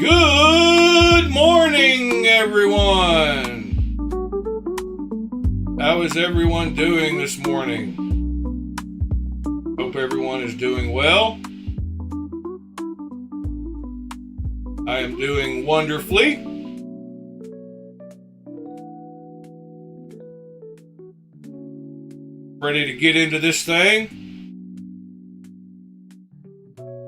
Good morning, everyone. How is everyone doing this morning? Hope everyone is doing well. I am doing wonderfully. Ready to get into this thing.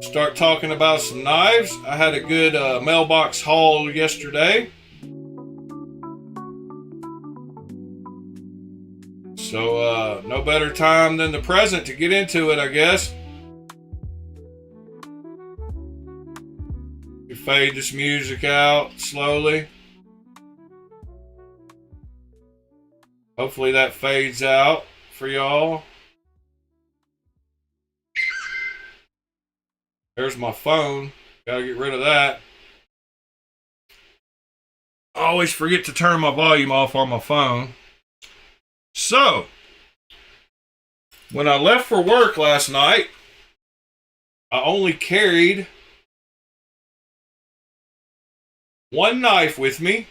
Start talking about some knives. I had a good mailbox haul yesterday. So no better time than the present to get into it, I guess. You fade this music out slowly. Hopefully that fades out for y'all. There's my phone. Gotta get rid of that. I always forget to turn my volume off on my phone. So, when I left for work last night, I only carried one knife with me.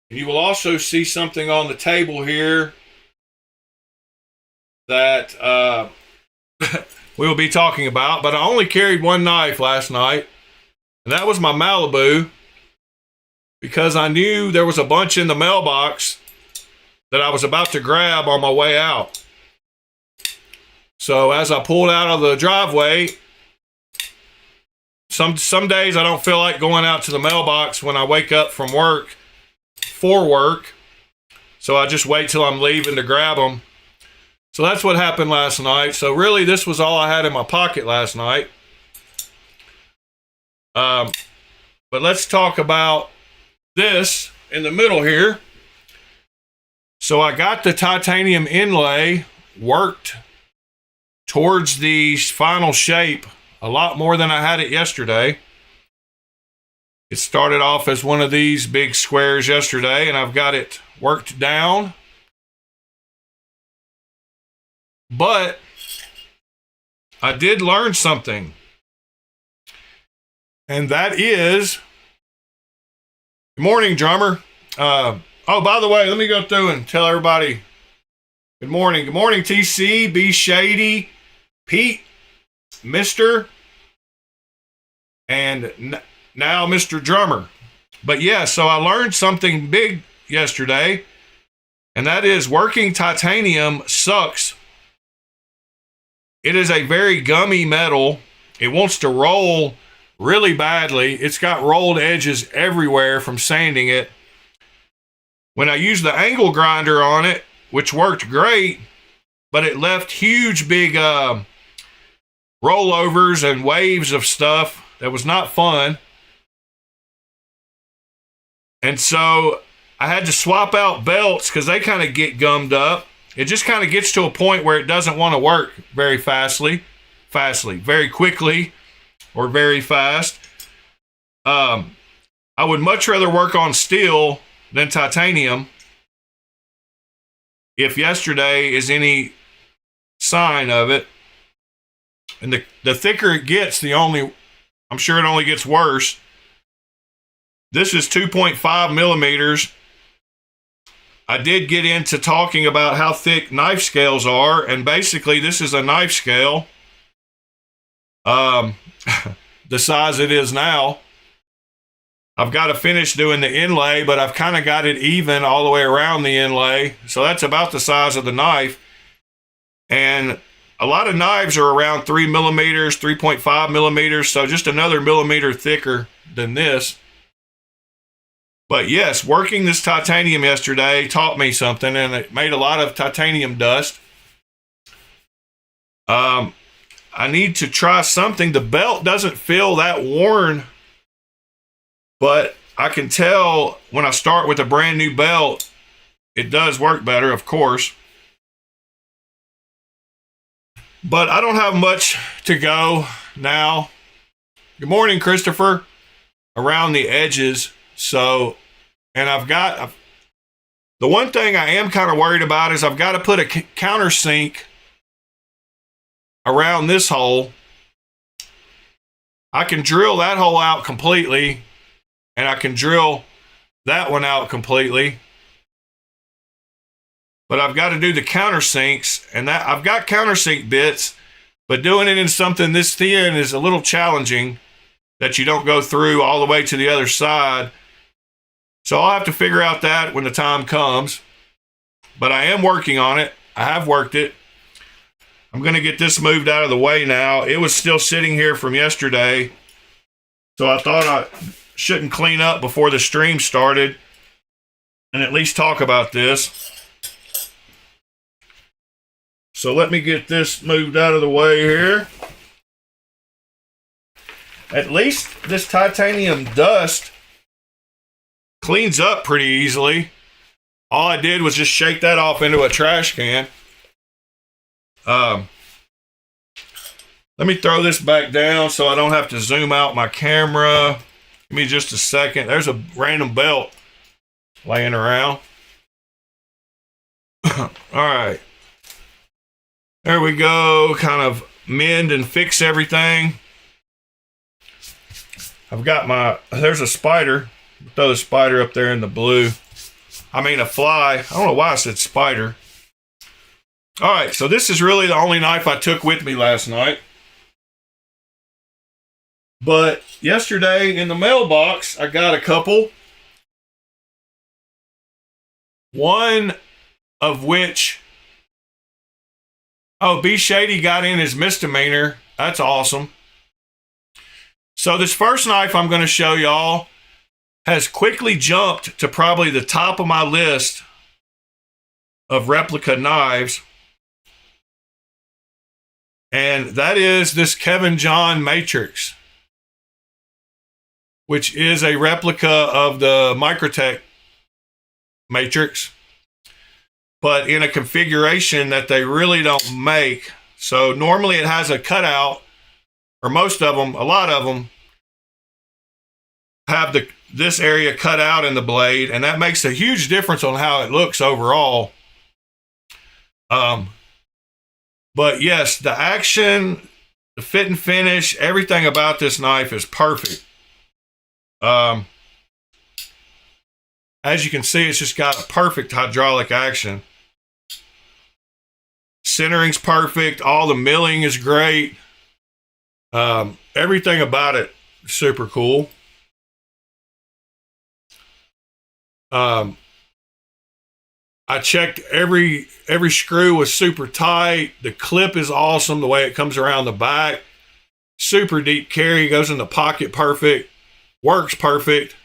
And you will also see something on the table here that we will be talking about, but I only carried one knife last night, and that was my Malibu, because I knew there was a bunch in the mailbox that I was about to grab on my way out. So as I pulled out of the driveway, some days I don't feel like going out to the mailbox when I wake up from work, for work, so I just wait till I'm leaving to grab them. So that's what happened last night. So really, this was all I had in my pocket last night. But let's talk about this in the middle here. So I got the titanium inlay worked towards the final shape a lot more than I had it yesterday. It started off as one of these big squares yesterday, and I've got it worked down. But I did learn something, and that is, good morning, drummer. Oh, by the way, let me go through and tell everybody good morning. Good morning, TC, B Shady, Pete, Mr., and now Mr. Drummer. But yeah, so I learned something big yesterday, and that is working titanium sucks. It is a very gummy metal. It wants to roll really badly. It's got rolled edges everywhere from sanding it. When I used the angle grinder on it, which worked great, but it left huge big rollovers and waves of stuff that was not fun. And so I had to swap out belts because they kind of get gummed up. It just kind of gets to a point where it doesn't want to work very very quickly, or very fast. I would much rather work on steel than titanium, if yesterday is any sign of it. And the thicker it gets, I'm sure it only gets worse. This is 2.5 millimeters. I did get into talking about how thick knife scales are, and basically this is a knife scale, the size it is now. I've got to finish doing the inlay, but I've kind of got it even all the way around the inlay, so that's about the size of the knife. And a lot of knives are around 3 millimeters, 3.5 millimeters, so just another millimeter thicker than this. But yes, working this titanium yesterday taught me something, and it made a lot of titanium dust. I need to try something. The belt doesn't feel that worn, but I can tell when I start with a brand new belt, it does work better, of course. But I don't have much to go now. Good morning, Christopher. Around the edges. So, and I've got, the one thing I am kind of worried about is I've got to put a countersink around this hole. I can drill that hole out completely, and I can drill that one out completely. But I've got to do the countersinks, and that I've got countersink bits, but doing it in something this thin is a little challenging, that you don't go through all the way to the other side. So I'll have to figure out that when the time comes. But I am working on it. I have worked it. I'm going to get this moved out of the way now. It was still sitting here from yesterday, so I thought I shouldn't clean up before the stream started and at least talk about this. So let me get this moved out of the way here. At least this titanium dust cleans up pretty easily. All I did was just shake that off into a trash can. Let me throw this back down so I don't have to zoom out my camera. Give me just a second. There's a random belt laying around. All right. There we go. Kind of mend and fix everything. I've got there's a spider. Throw the spider up there in the blue. I mean a fly. I don't know why I said spider. All right, so this is really the only knife I took with me last night. But yesterday in the mailbox, I got a couple. One of which, B Shady got in his misdemeanor. That's awesome. So this first knife I'm going to show y'all has quickly jumped to probably the top of my list of replica knives. And that is this Kevin John Matrix, which is a replica of the Microtech Matrix, but in a configuration that they really don't make. So normally it has a cutout, or most of them, a lot of them, have this area cut out in the blade, and that makes a huge difference on how it looks overall. But yes, the action, the fit and finish, everything about this knife is perfect. As you can see, it's just got a perfect hydraulic action. Centering's perfect. All the milling is great. Everything about it is super cool. I checked every screw was super tight. The clip is awesome, the way it comes around the back. Super deep carry, goes in the pocket perfect. Works perfect.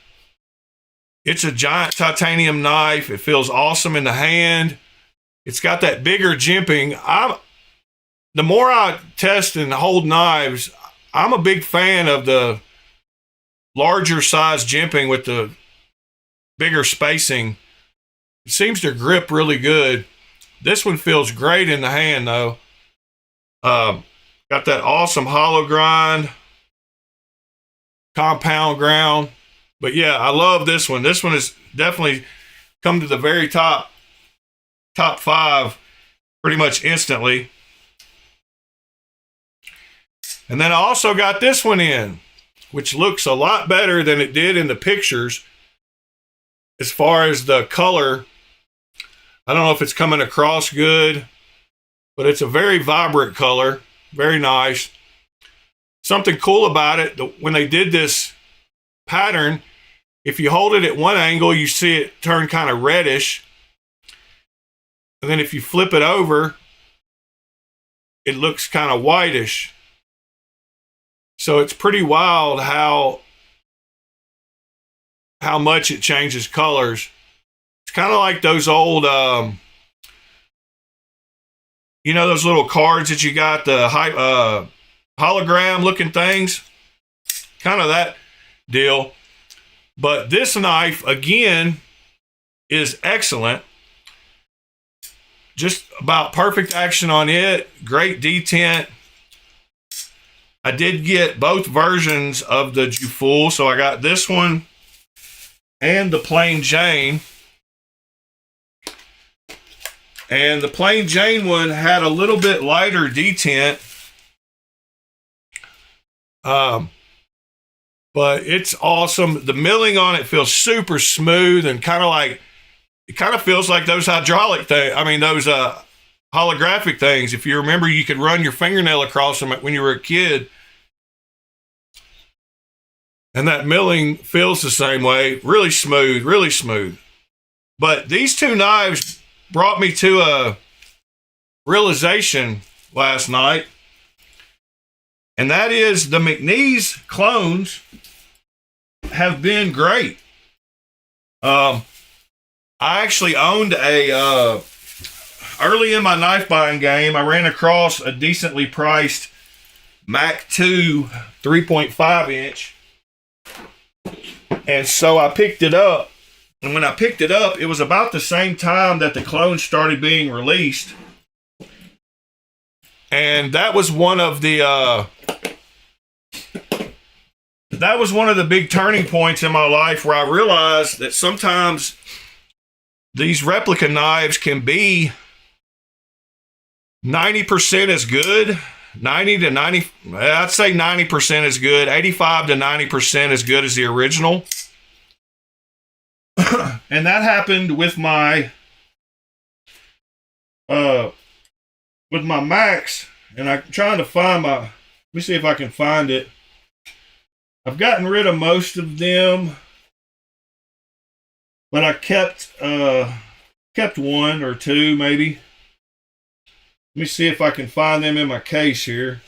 It's a giant titanium knife. It feels awesome in the hand. It's got that bigger jimping. The more I test and hold knives, I'm a big fan of the larger size jimping with the bigger spacing. It seems to grip really good. This one feels great in the hand though. Got that awesome hollow grind, compound ground. But yeah, I love this one. This one has definitely come to the very top 5 pretty much instantly. And then I also got this one in, which looks a lot better than it did in the pictures. As far as the color, I don't know if it's coming across good, but it's a very vibrant color, very nice. Something cool about it, when they did this pattern, if you hold it at one angle, you see it turn kind of reddish. And then if you flip it over, it looks kind of whitish. So it's pretty wild how much it changes colors. It's kind of like those old, those little cards that you got, the hologram looking things, kind of that deal. But this knife, again, is excellent. Just about perfect action on it. Great detent. I did get both versions of the Jufull, so I got this one and the plain Jane. And the plain Jane one had a little bit lighter detent. but it's awesome. The milling on it feels super smooth and kind of like, it kind of feels like those hydraulic things. I mean, those holographic things. If you remember, you could run your fingernail across them when you were a kid. And that milling feels the same way. Really smooth, really smooth. But these two knives brought me to a realization last night. And that is the McNeese clones have been great. I actually owned a, early in my knife buying game, I ran across a decently priced Mac 2 3.5 inch. And so I picked it up. And when I picked it up, it was about the same time that the clones started being released. And that was one of the big turning points in my life where I realized that sometimes these replica knives can be 90% as good, 90 to 90, I'd say 90% as good, 85 to 90% as good as the original. And that happened with my Macs, and I'm trying to find my, let me see if I can find it. I've gotten rid of most of them, but I kept one or two maybe. Let me see if I can find them in my case here.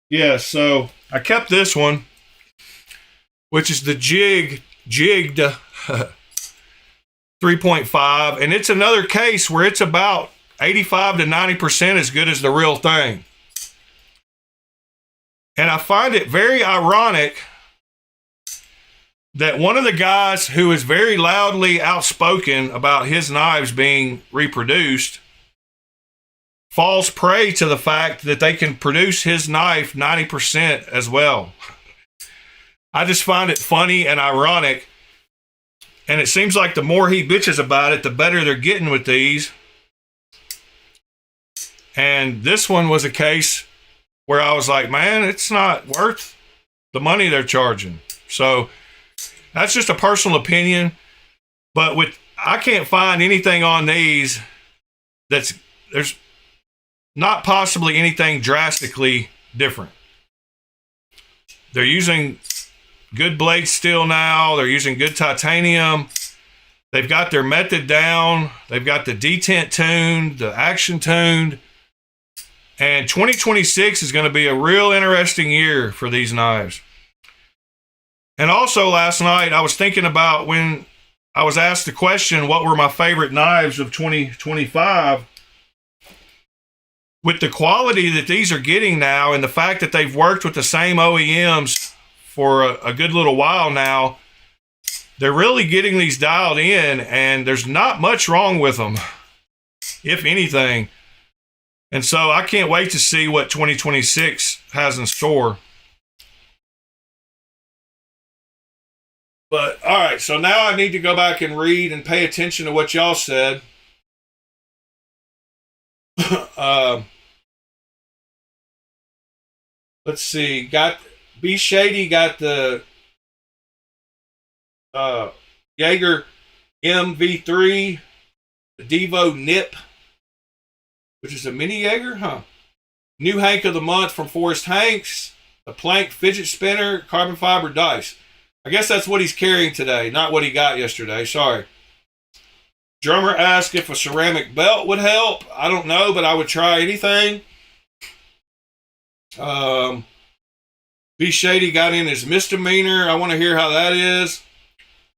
Yeah, so I kept this one, which is the jigged 3.5, and it's another case where it's about 85 to 90% as good as the real thing. And I find it very ironic that one of the guys who is very loudly outspoken about his knives being reproduced falls prey to the fact that they can produce his knife 90% as well. I just find it funny and ironic. And it seems like the more he bitches about it, the better they're getting with these. And this one was a case where I was like, man, it's not worth the money they're charging. So that's just a personal opinion. But I can't find anything on these there's not possibly anything drastically different. They're using good blade steel now. They're using good titanium. They've got their method down. They've got the detent tuned, the action tuned. And 2026 is going to be a real interesting year for these knives. And also last night, I was thinking about when I was asked the question, what were my favorite knives of 2025? With the quality that these are getting now and the fact that they've worked with the same OEMs for a good little while now, they're really getting these dialed in, and there's not much wrong with them, if anything. And so I can't wait to see what 2026 has in store. But all right, so now I need to go back and read and pay attention to what y'all said. Let's see. Got B Shady got the Jaeger MV3, the Devo Nip, which is a mini Jaeger, huh? New Hank of the Month from Forrest Hanks, a Plank fidget spinner, carbon fiber dice. I guess that's what he's carrying today, not what he got yesterday. Sorry. Drummer asked if a ceramic belt would help. I don't know, but I would try anything. B Shady got in his misdemeanor. I want to hear how that is.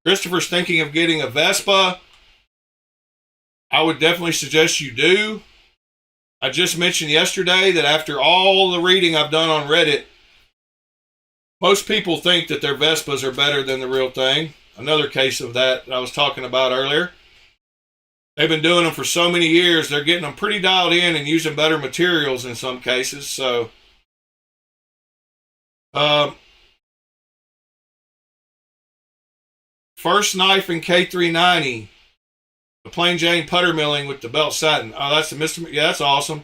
Christopher's thinking of getting a Vespa. I would definitely suggest you do. I just mentioned yesterday that after all the reading I've done on Reddit, most people think that their Vespas are better than the real thing. Another case of that I was talking about earlier. They've been doing them for so many years, they're getting them pretty dialed in and using better materials in some cases. So, first knife in K390, the plain Jane putter milling with the belt satin. Oh, that's the Mr. Yeah, that's awesome.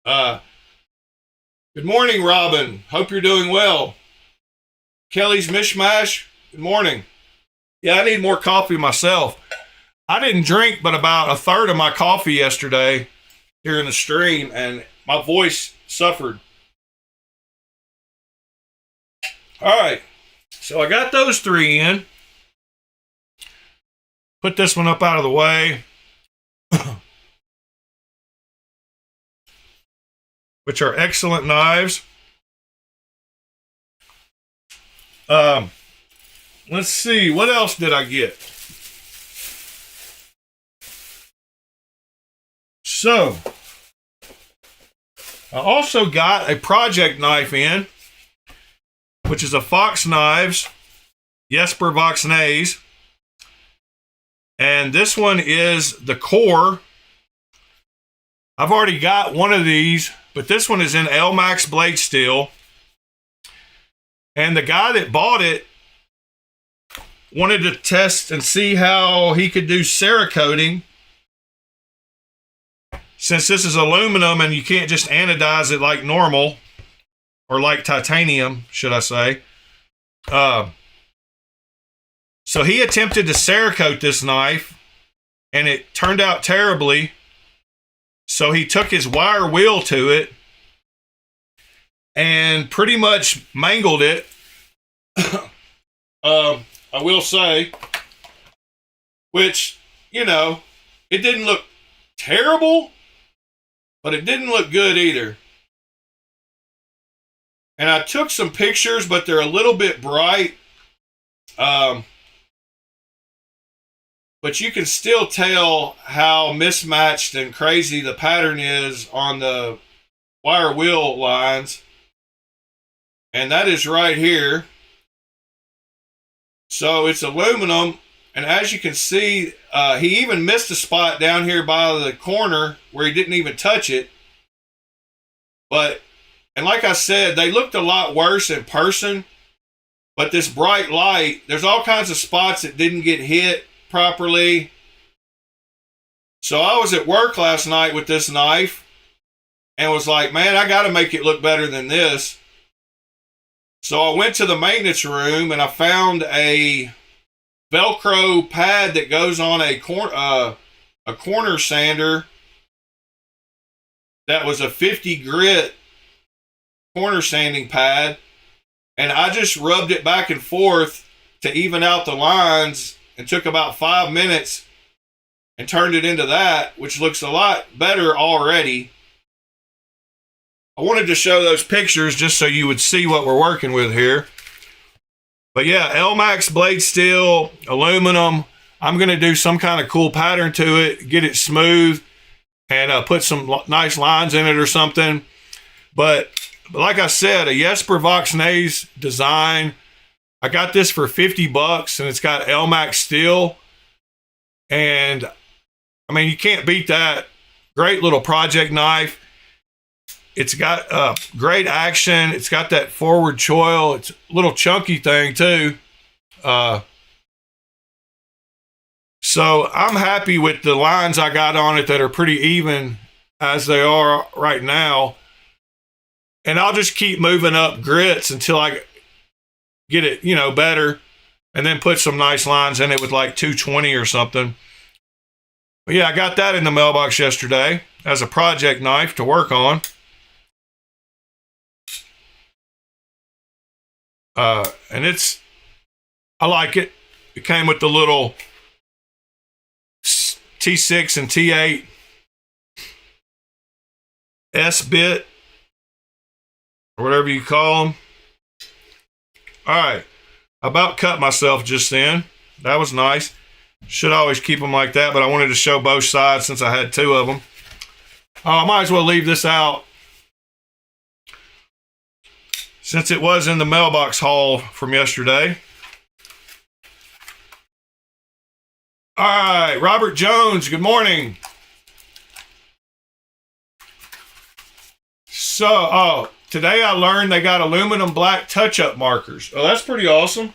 Uh, Good morning, Robin. Hope you're doing well. Kelly's Mishmash. Good morning. Yeah, I need more coffee myself. I didn't drink but about a third of my coffee yesterday here in the stream, and my voice suffered. All right, so I got those three in. Put this one up out of the way, which are excellent knives. Let's see, what else did I get? So, I also got a project knife in, which is a Fox Knives, Jesper Vox Knives. And this one is the core. I've already got one of these, but this one is in Elmax blade steel. And the guy that bought it wanted to test and see how he could do Cerakoting. Since this is aluminum and you can't just anodize it like normal, or like titanium, should I say. So he attempted to Cerakote this knife, and it turned out terribly. So he took his wire wheel to it and pretty much mangled it. I will say, which, you know, it didn't look terrible, but it didn't look good either. And I took some pictures, but they're a little bit bright. But you can still tell how mismatched and crazy the pattern is on the wire wheel lines. And that is right here. So it's aluminum. And as you can see, he even missed a spot down here by the corner where he didn't even touch it. And like I said, they looked a lot worse in person. But this bright light, there's all kinds of spots that didn't get hit properly. So I was at work last night with this knife and was like, man, I got to make it look better than this. So I went to the maintenance room and I found a Velcro pad that goes on a corner sander that was a 50 grit corner sanding pad, and I just rubbed it back and forth to even out the lines, and took about 5 minutes and turned it into that, which looks a lot better already. I wanted to show those pictures just so you would see what we're working with here. But yeah, Elmax blade steel, aluminum. I'm going to do some kind of cool pattern to it, get it smooth, and put some nice lines in it or something. But like I said, a Jesper Vox Knives design. I got this for $50 and it's got Elmax steel. And I mean, you can't beat that. Great little project knife. It's got great action. It's got that forward choil. It's a little chunky thing too. So I'm happy with the lines I got on it that are pretty even as they are right now. And I'll just keep moving up grits until I get it, you know, better, and then put some nice lines in it with like 220 or something. But yeah, I got that in the mailbox yesterday as a project knife to work on. And I like it. It came with the little T6 and T8 S bit, or whatever you call them. All right, I about cut myself just then. That was nice. Should always keep them like that, but I wanted to show both sides since I had two of them. I might as well leave this out since it was in the mailbox haul from yesterday. All right, Robert Jones, good morning. So, today I learned they got aluminum black touch-up markers. Oh, that's pretty awesome.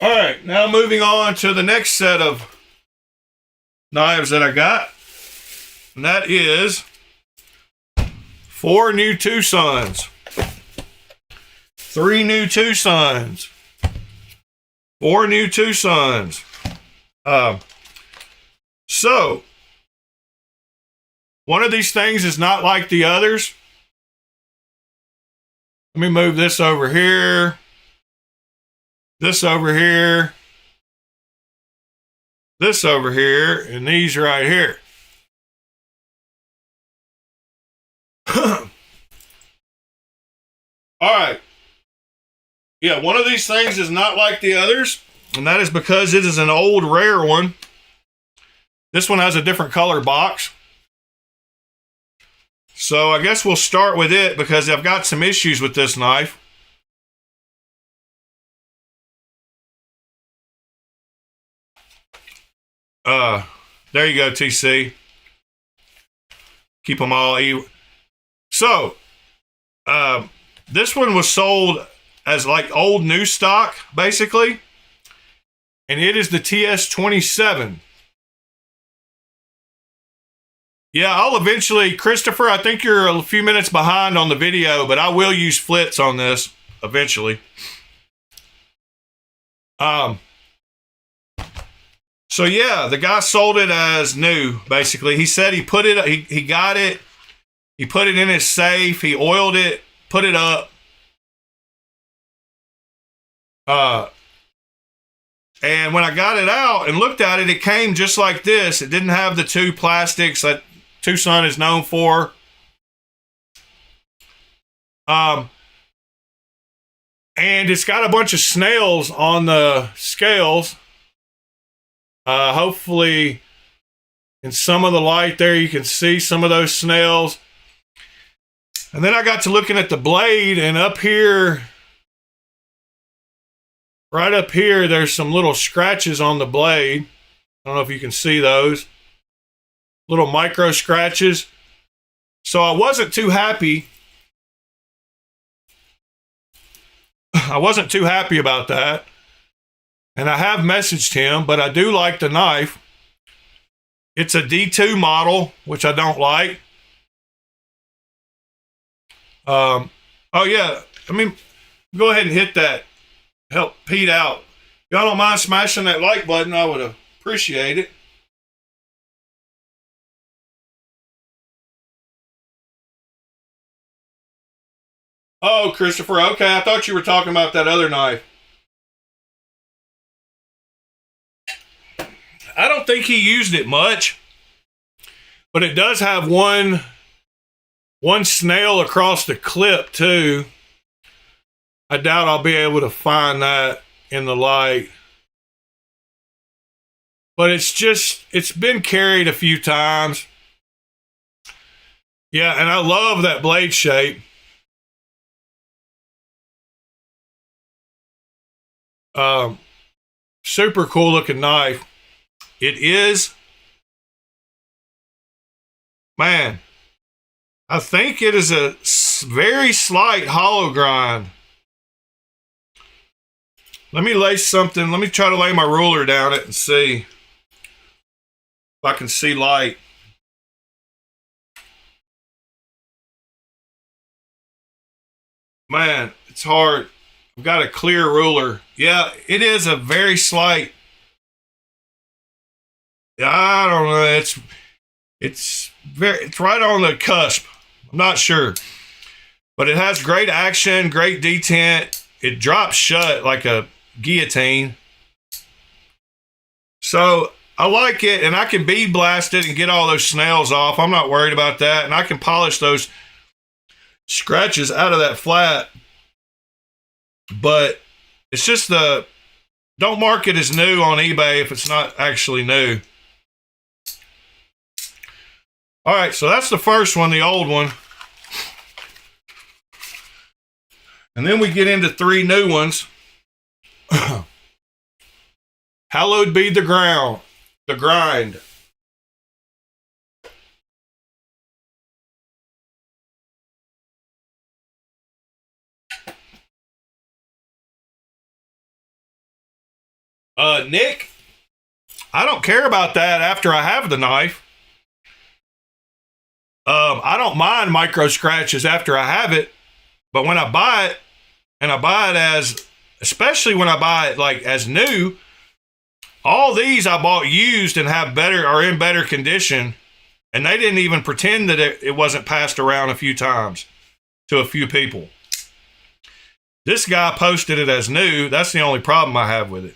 All right, now moving on to the next set of knives that I got. And that is 4 new Tucsons. 3 new Tucsons. 4 new Tucsons. So, one of these things is not like the others. Let me move this over here. This over here. This over here. And these right here. All right. Yeah, one of these things is not like the others, and that is because it is an old, rare one. This one has a different color box. So I guess we'll start with it because I've got some issues with this knife. There you go, TC. Keep them all even. So, this one was sold as like old new stock, basically. And it is the TS27. Yeah, I'll eventually, Christopher, I think you're a few minutes behind on the video, but I will use flits on this eventually. So yeah, the guy sold it as new, basically. He said he put it, he got it, he put it in his safe, he oiled it, put it up. And when I got it out and looked at it, it came just like this. It didn't have the 2 plastics that Tucson is known for. And it's got a bunch of snails on the scales. Hopefully in some of the light there, you can see some of those snails. And then I got to looking at the blade, and up here, right up here, there's some little scratches on the blade. I don't know if you can see those. Little micro scratches. So I wasn't too happy. I wasn't too happy about that. And I have messaged him, but I do like the knife. It's a D2 model, which I don't like. Oh yeah, I mean, go ahead and hit that. Help Pete out. If y'all don't mind smashing that like button, I would appreciate it. Oh, Christopher, okay, I thought you were talking about that other knife. I don't think he used it much, but it does have one snail across the clip too. I doubt I'll be able to find that in the light. But it's been carried a few times. Yeah, and I love that blade shape. Super cool looking knife. It is, man, I think it is a very slight hollow grind. Let me lay something. Let me try to lay my ruler down it and see if I can see light. Man, it's hard. I've got a clear ruler. Yeah, it is a very slight. I don't know. It's right on the cusp. I'm not sure. But it has great action, great detent. It drops shut like a guillotine. So I like it, and I can bead blast it and get all those snails off. I'm not worried about that. And I can polish those scratches out of that flat. But it's just don't mark it as new on eBay if it's not actually new. All right, so that's the first one, the old one. And then we get into 3 new ones. Hallowed be the grind. Nick, I don't care about that after I have the knife. I don't mind micro scratches after I have it, but when I buy it, and I buy it as, especially when I buy it like as new, all these I bought used and have better, are in better condition, and they didn't even pretend that it wasn't passed around a few times to a few people. This guy posted it as new. That's the only problem I have with it.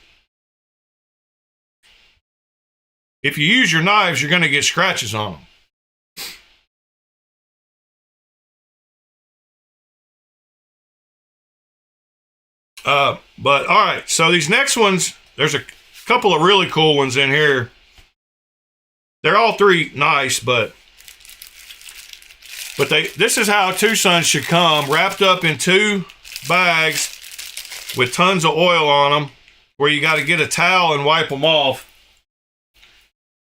If you use your knives, you're going to get scratches on them. But all right, so these next ones, there's a couple of really cool ones in here. They're all three nice, but this is how two sons should come, wrapped up in 2 bags with tons of oil on them, where you got to get a towel and wipe them off.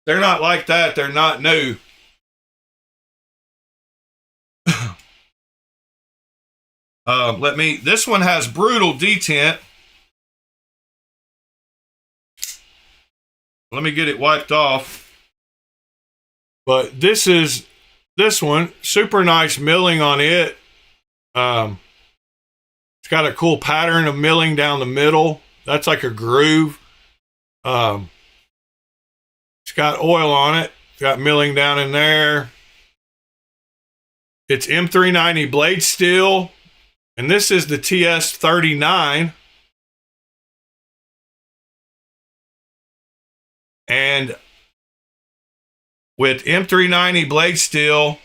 They're not like that. They're not new. This one has brutal detent. Let me get it wiped off. But this one, super nice milling on it. It's got a cool pattern of milling down the middle. That's like a groove. It's got oil on it. It's got milling down in there. It's M390 blade steel. And this is the TS39. And with M390 blade steel,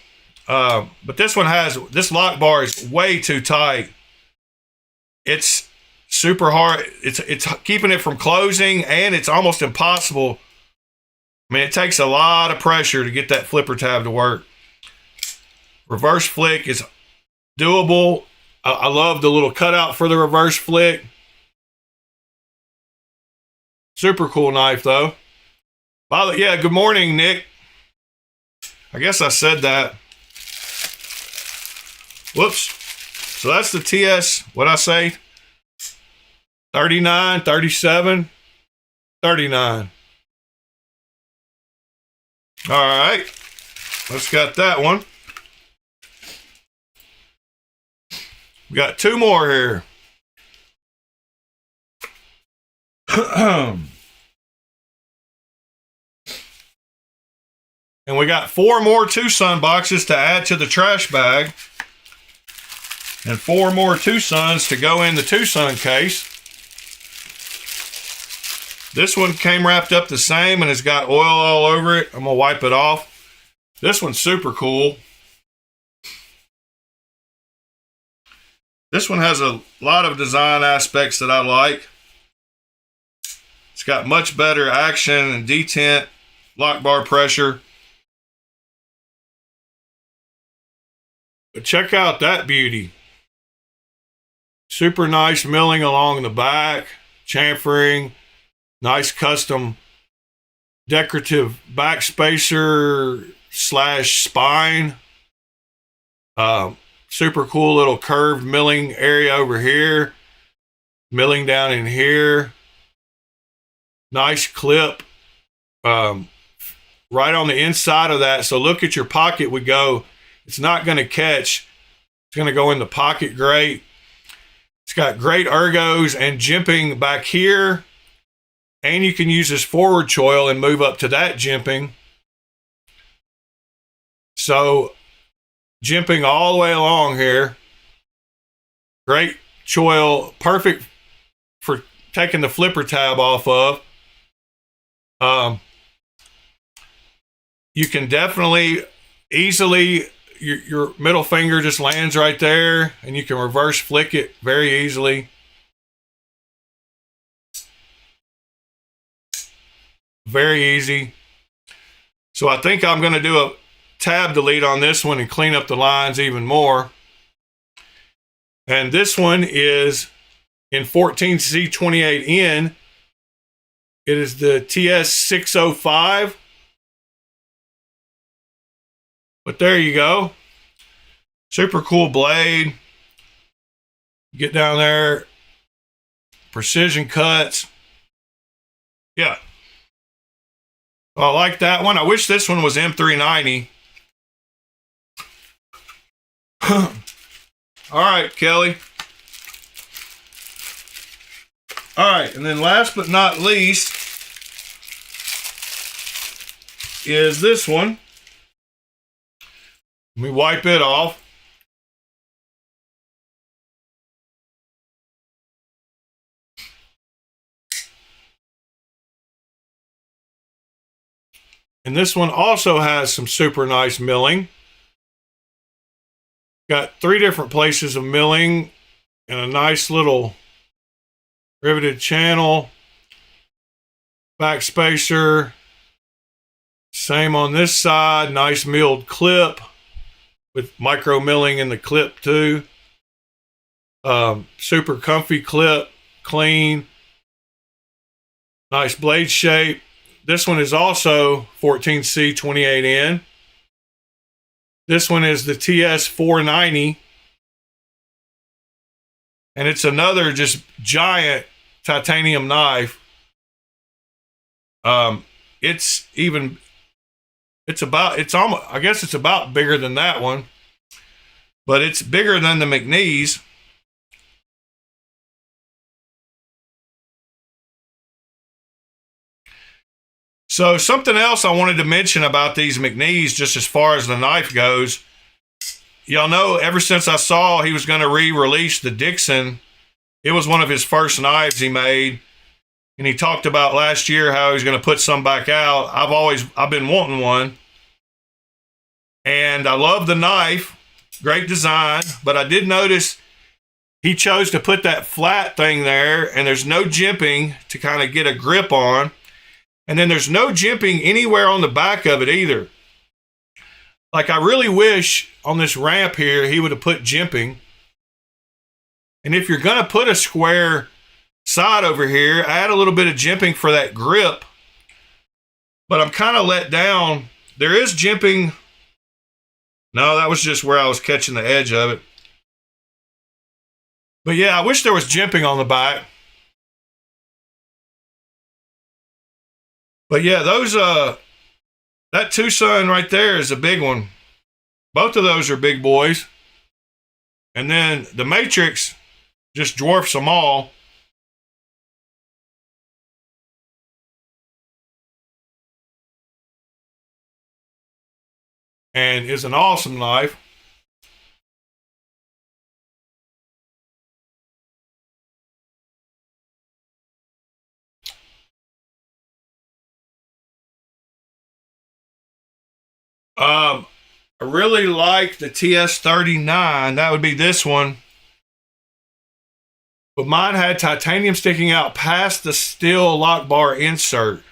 but this one has, this lock bar is way too tight. It's super hard. It's keeping it from closing, and it's almost impossible. I mean, it takes a lot of pressure to get that flipper tab to work. Reverse flick is doable. I love the little cutout for the reverse flick. Super cool knife, though. Yeah, good morning, Nick. I guess I said that. Whoops. So that's the TS, what'd I say? 39, 37, 39. All right. Let's got that one. We got 2 more here. And we got 4 more Tucson boxes to add to the trash bag. And 4 more Tucsons to go in the Tucson case. This one came wrapped up the same and has got oil all over it. I'm going to wipe it off. This one's super cool. This one has a lot of design aspects that I like. It's got much better action and detent, lock bar pressure. But check out that beauty. Super nice milling along the back, chamfering, nice custom decorative back spacer / spine. Super cool little curved milling area over here. Milling down in here. Nice clip. Right on the inside of that. So look at your pocket would go. It's not going to catch. It's going to go in the pocket great. It's got great ergos and jimping back here. And you can use this forward choil and move up to that jimping. So jimping all the way along here. Great choil, perfect for taking the flipper tab off of. You can definitely easily, your middle finger just lands right there, and you can reverse flick it very easily. Very easy. So I think I'm going to do a tab delete on this one and clean up the lines even more. And this one is in 14C28N. It is the TS605. But there you go. Super cool blade. Get down there. Precision cuts. Yeah. I like that one. I wish this one was M390. All right, Kelly. All right, and then last but not least is this one. Let me wipe it off. And this one also has some super nice milling. Got 3 different places of milling and a nice little riveted channel. Back spacer. Same on this side. Nice milled clip with micro milling in the clip too. Super comfy clip. Clean. Nice blade shape. This one is also 14C 28N. This one is the TS 490. And it's another just giant titanium knife. It's almost, I guess it's about bigger than that one, but it's bigger than the McNeese. So something else I wanted to mention about these McNeese, just as far as the knife goes, y'all know ever since I saw he was going to re-release the Dixon, it was one of his first knives he made. And he talked about last year how he's going to put some back out. I've been wanting one. And I love the knife. Great design. But I did notice he chose to put that flat thing there, and there's no jimping to kind of get a grip on. And then there's no jimping anywhere on the back of it either. Like, I really wish on this ramp here he would have put jimping. And if you're going to put a square side over here, add a little bit of jimping for that grip. But I'm kind of let down. There is jimping. No, that was just where I was catching the edge of it. But yeah, I wish there was jimping on the back. But yeah, those that Tucson right there is a big one. Both of those are big boys. And then the Matrix just dwarfs them all. And is an awesome knife. I really like the TS39. That would be this one. But mine had titanium sticking out past the steel lock bar insert.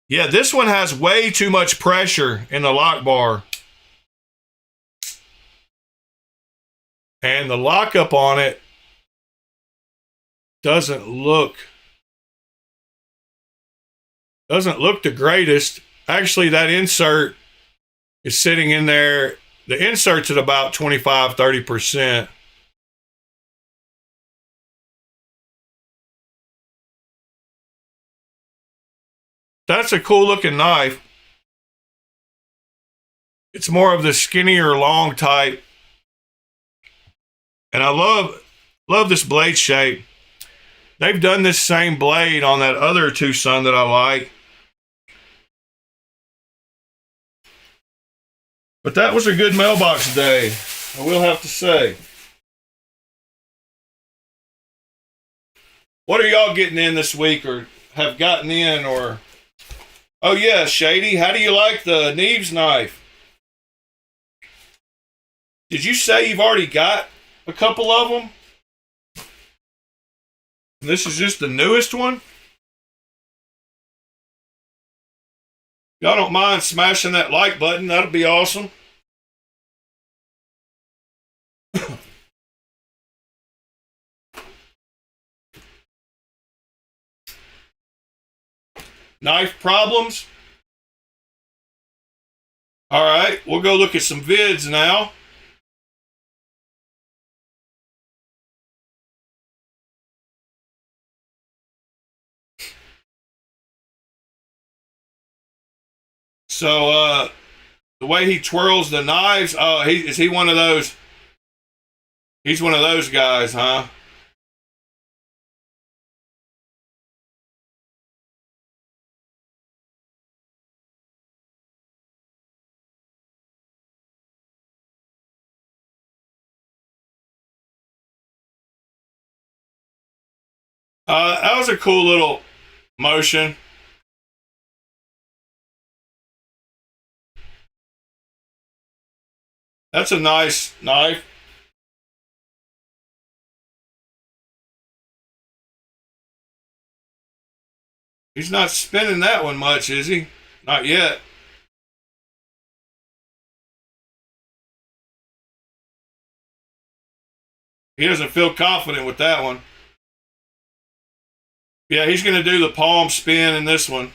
Yeah, this one has way too much pressure in the lock bar. And the lockup on it doesn't look the greatest. Actually, that insert is sitting in there. The insert's at about 25-30%. That's a cool looking knife. It's more of the skinnier, long type. And I love this blade shape. They've done this same blade on that other Tucson that I like. But that was a good mailbox day, I will have to say. What are y'all getting in this week, or have gotten in, or... Oh yeah, Shady, how do you like the Knives knife? Did you say you've already got a couple of them? This is just the newest one? Y'all don't mind smashing that like button, that'd be awesome. Knife problems? All right, we'll go look at some vids now. So the way he twirls the knives, is he one of those? He's one of those guys, huh? That was a cool little motion. That's a nice knife. He's not spinning that one much, is he? Not yet. He doesn't feel confident with that one. Yeah, he's going to do the palm spin in this one.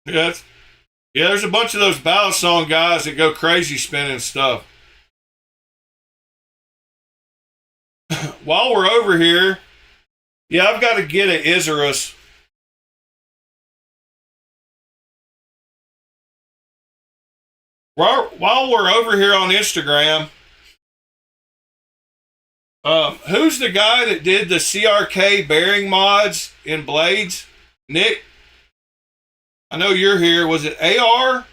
Yeah, yeah. There's a bunch of those ballad song guys that go crazy spinning stuff. While we're over here, yeah, I've got to get an Isurus. While we're over here on Instagram, who's the guy that did the CRK bearing mods in blades? Nick, I know you're here. Was it AR?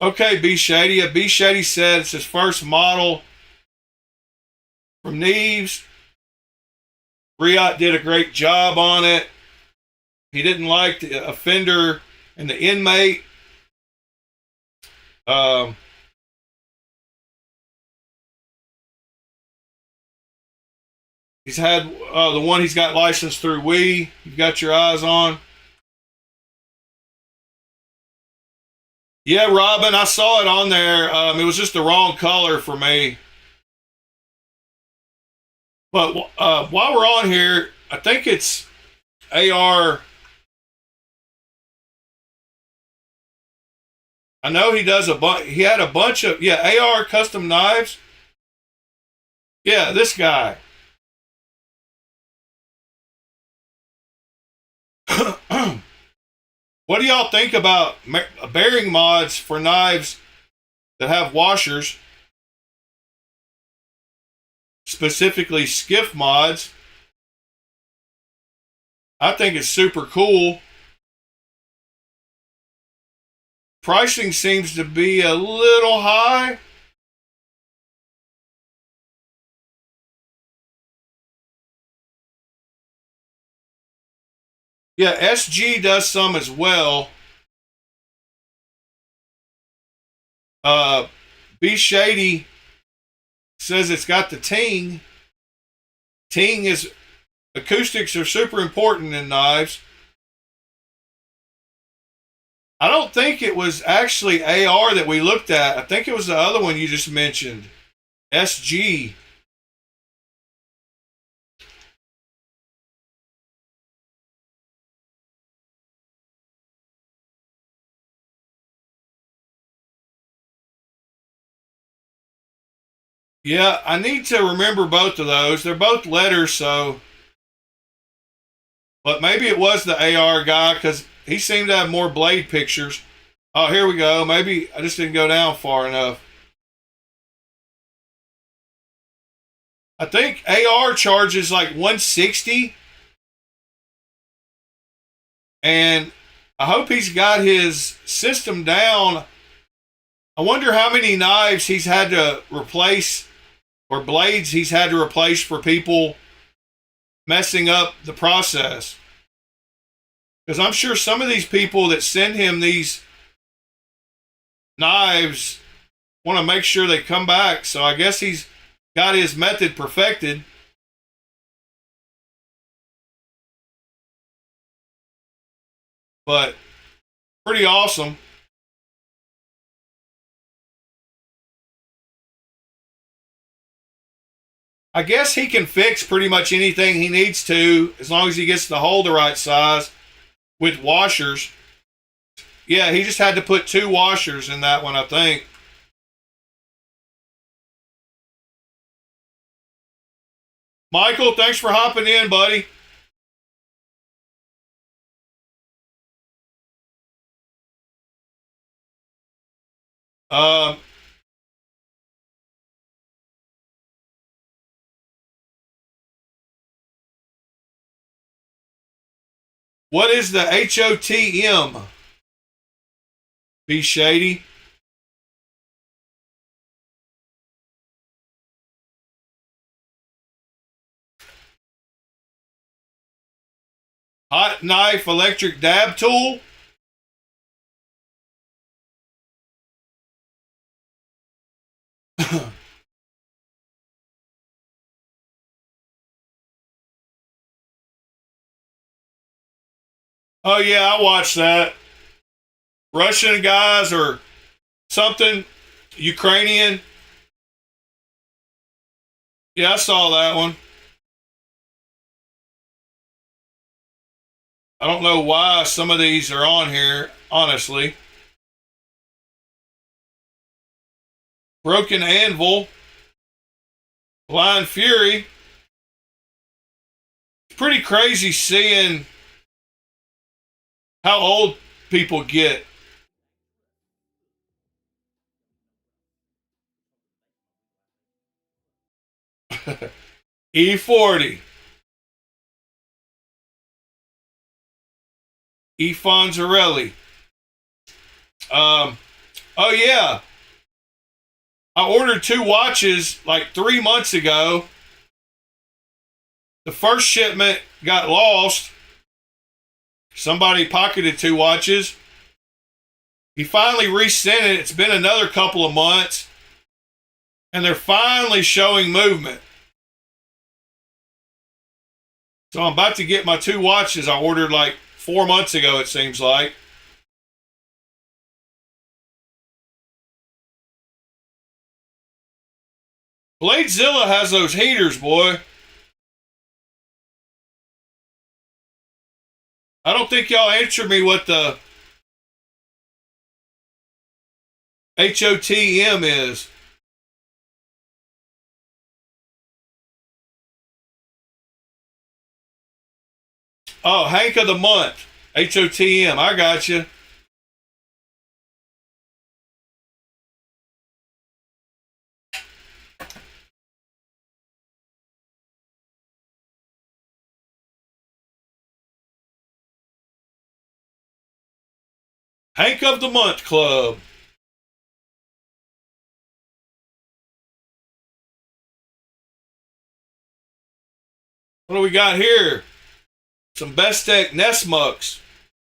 Okay, B Shady. B Shady said it's his first model from Knives. Riot did a great job on it. He didn't like the offender and the inmate. Um, he's had the one he's got licensed through We. You've got your eyes on. Yeah, Robin, I saw it on there. It was just the wrong color for me. But while we're on here, I think it's AR. I know he does a bunch. He had a bunch of AR custom knives. Yeah, this guy. What do y'all think about bearing mods for knives that have washers, specifically skiff mods? I think it's super cool. Pricing seems to be a little high. Yeah, SG does some as well. B Shady says it's got the ting. Ting is acoustics are super important in knives. I don't think it was actually AR that we looked at. I think it was the other one you just mentioned, SG. Yeah, I need to remember both of those. They're both letters, so. But maybe it was the AR guy because he seemed to have more blade pictures. Oh, here we go. Maybe I just didn't go down far enough. I think AR charges like 160. And I hope he's got his system down. I wonder how many knives he's had to replace or blades he's had to replace for people messing up the process. Because I'm sure some of these people that send him these knives want to make sure they come back. So I guess he's got his method perfected. But pretty awesome. I guess he can fix pretty much anything he needs to as long as he gets the hole the right size with washers. Yeah, he just had to put 2 washers in that one, I think. Michael, thanks for hopping in, buddy. Um, what is the HOTM? Be shady. Hot knife electric dab tool. Oh yeah, I watched that. Russian guys or something, Ukrainian. Yeah, I saw that one. I don't know why some of these are on here, honestly. Broken Anvil, Blind Fury. It's pretty crazy seeing how old people get. E40, E Fonzarelli. Oh yeah, I ordered 2 watches like 3 months ago. The first shipment got lost. Somebody pocketed 2 watches. He finally resent it. It's been another couple of months, and they're finally showing movement. So I'm about to get my 2 watches I ordered like 4 months ago, it seems like. Bladezilla has those heaters, boy. I don't think y'all answered me what the HOTM is. Oh, Hank of the Month. HOTM. I got you. Hank of the Month Club. What do we got here? Some Bestech Nest Mucks.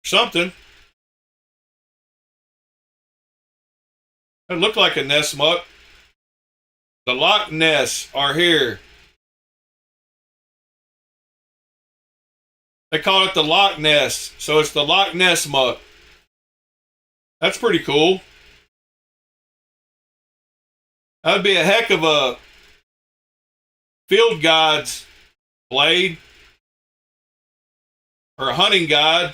Something. It looked like a Nest Muck. The Loch Ness are here. They call it the Loch Ness, so it's the Loch Ness Muck. That's pretty cool. That would be a heck of a field guide's blade or a hunting guide.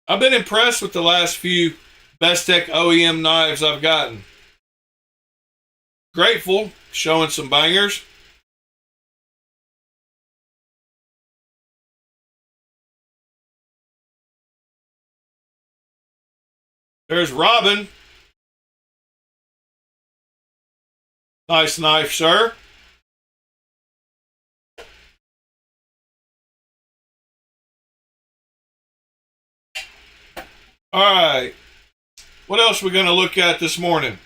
I've been impressed with the last few Bestech OEM knives I've gotten. Grateful, showing some bangers. There's Robin. Nice knife, sir. All right. What else are we going to look at this morning?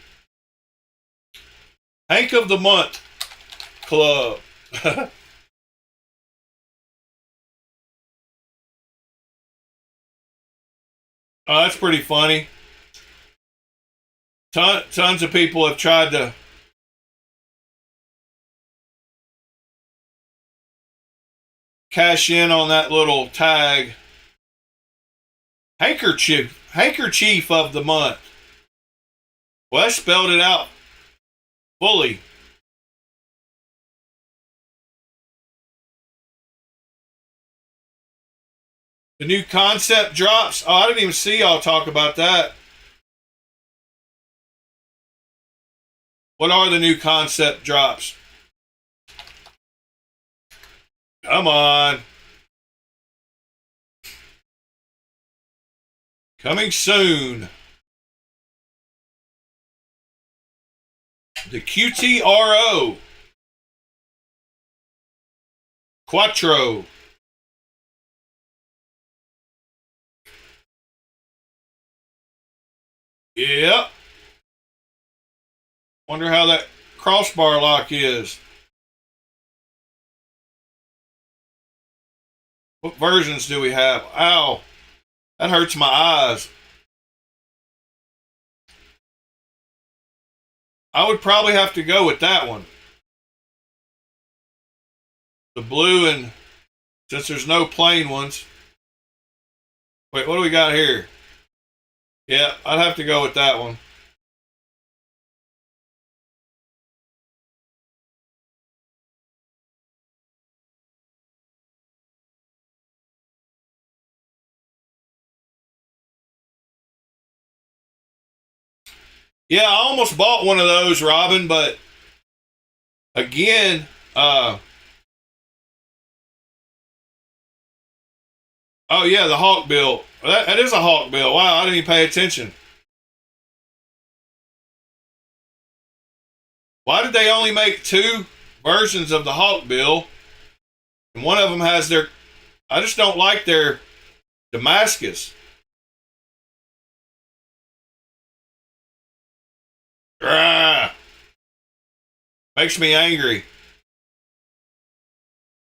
Hank of the Month Club. Oh, that's pretty funny. Tons of people have tried to cash in on that little tag. Handkerchief of the month. Well, I spelled it out fully. The new concept drops. Oh, I didn't even see y'all talk about that. What are the new concept drops? Come on. Coming soon. The QTRO. Quattro. Yep. Wonder how that crossbar lock is. What versions do we have? Ow. That hurts my eyes. I would probably have to go with that one. The blue, and since there's no plain ones. Wait, what do we got here? Yeah, I'd have to go with that one. Yeah, I almost bought one of those, Robin, but again, oh yeah, the Hawk bill. That is a Hawk bill. Wow, I didn't even pay attention. Why did they only make 2 versions of the Hawk bill? And one of them has their, I just don't like their Damascus. Ah, makes me angry.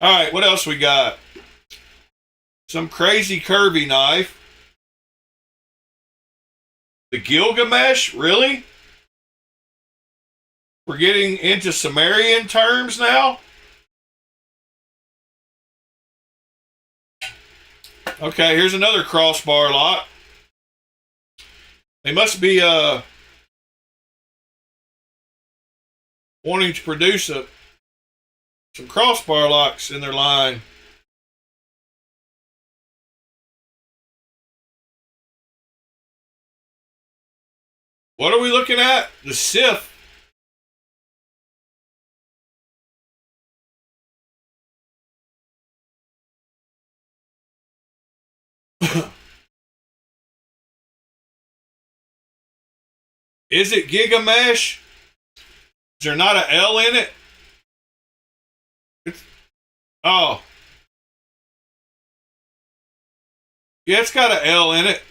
All right, what else we got? Some crazy curvy knife. The Gilgamesh, really? We're getting into Sumerian terms now? Okay, here's another crossbar lock. They must be wanting to produce some crossbar locks in their line. What are we looking at? The Sith. Is it Gigamesh? Is there not an L in it? Oh. Yeah, it's got an L in it.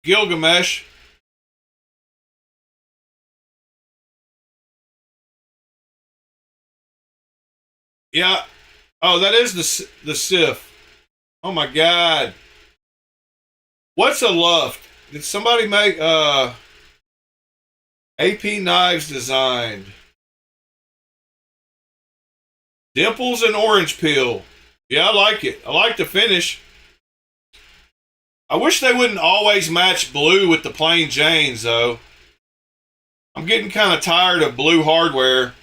Gilgamesh. Yeah. Oh, that is the Sif. Oh my God. What's a luft? Did somebody make AP Knives designed? Dimples and orange peel. Yeah, I like it. I like the finish. I wish they wouldn't always match blue with the plain Janes, though. I'm getting kind of tired of blue hardware.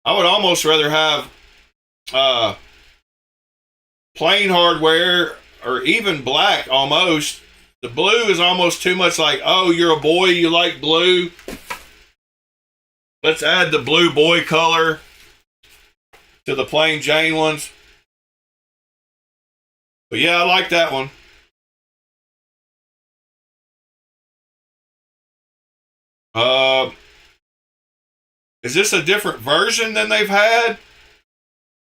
I would almost rather have plain hardware or even black almost. The blue is almost too much like, oh, you're a boy, you like blue. Let's add the blue boy color to the plain Jane ones. But yeah, I like that one. Is this a different version than they've had?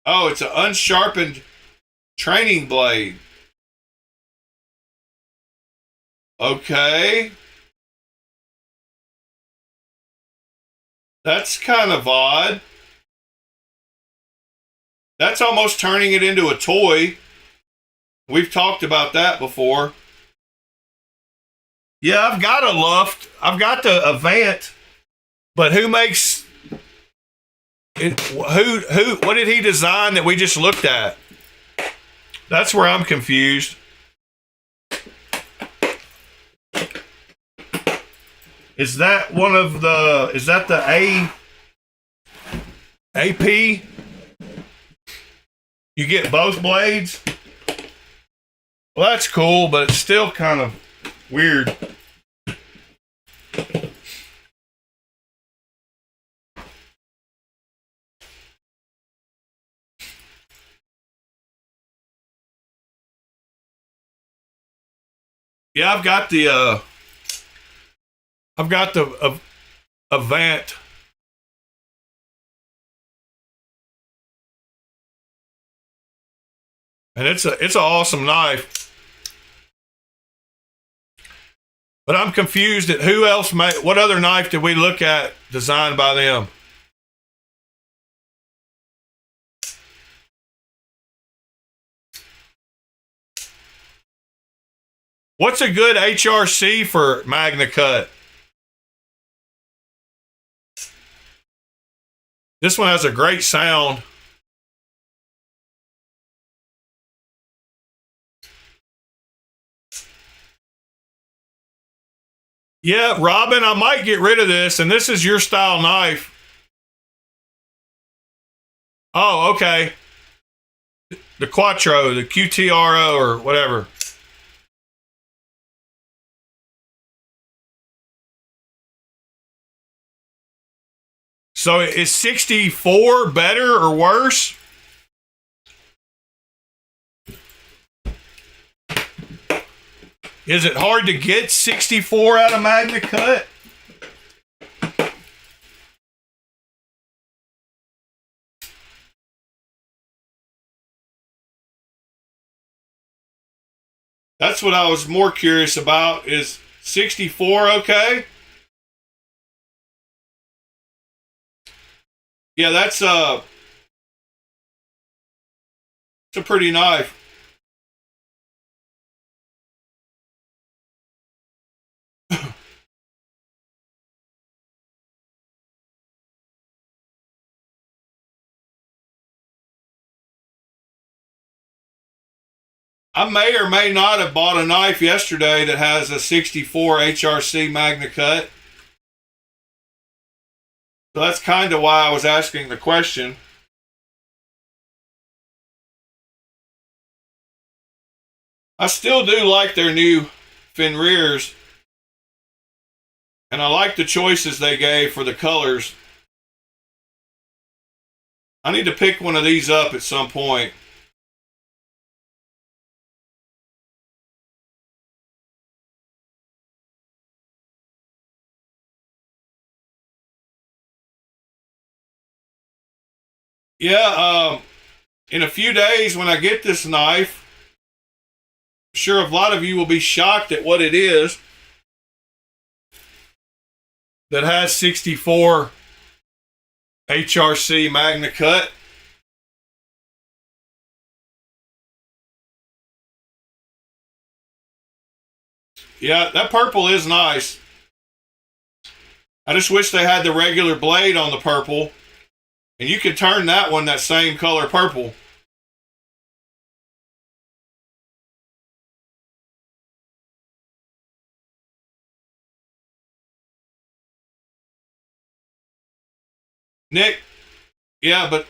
Oh, it's an unsharpened training blade. Okay. That's kind of odd. That's almost turning it into a toy. We've talked about that before. Yeah, I've got a Luft. I've got the Avant. But who makes it? What did he design that we just looked at? That's where I'm confused. Is that one of the, is that the AP? You get both blades? Well, that's cool, but it's still kind of weird. Yeah, I've got the Avant. And it's an awesome knife. But I'm confused at who else made, what other knife did we look at designed by them? What's a good HRC for Magna Cut? This one has a great sound. Yeah, Robin, I might get rid of this, and this is your style knife. Oh, okay. The Quattro, the QTRO, or whatever. So is 64 better or worse? Is it hard to get 64 out of Magna Cut? That's what I was more curious about. Is 64 okay? Yeah, it's a pretty knife. I may or may not have bought a knife yesterday that has a 64 HRC Magna Cut. So that's kind of why I was asking the question. I still do like their new Fenriers. And I like the choices they gave for the colors. I need to pick one of these up at some point. Yeah, in a few days when I get this knife, I'm sure a lot of you will be shocked at what it is that has 64 HRC Magna Cut. Yeah, that purple is nice. I just wish they had the regular blade on the purple, and you could turn that one that same color purple. Nick, yeah, but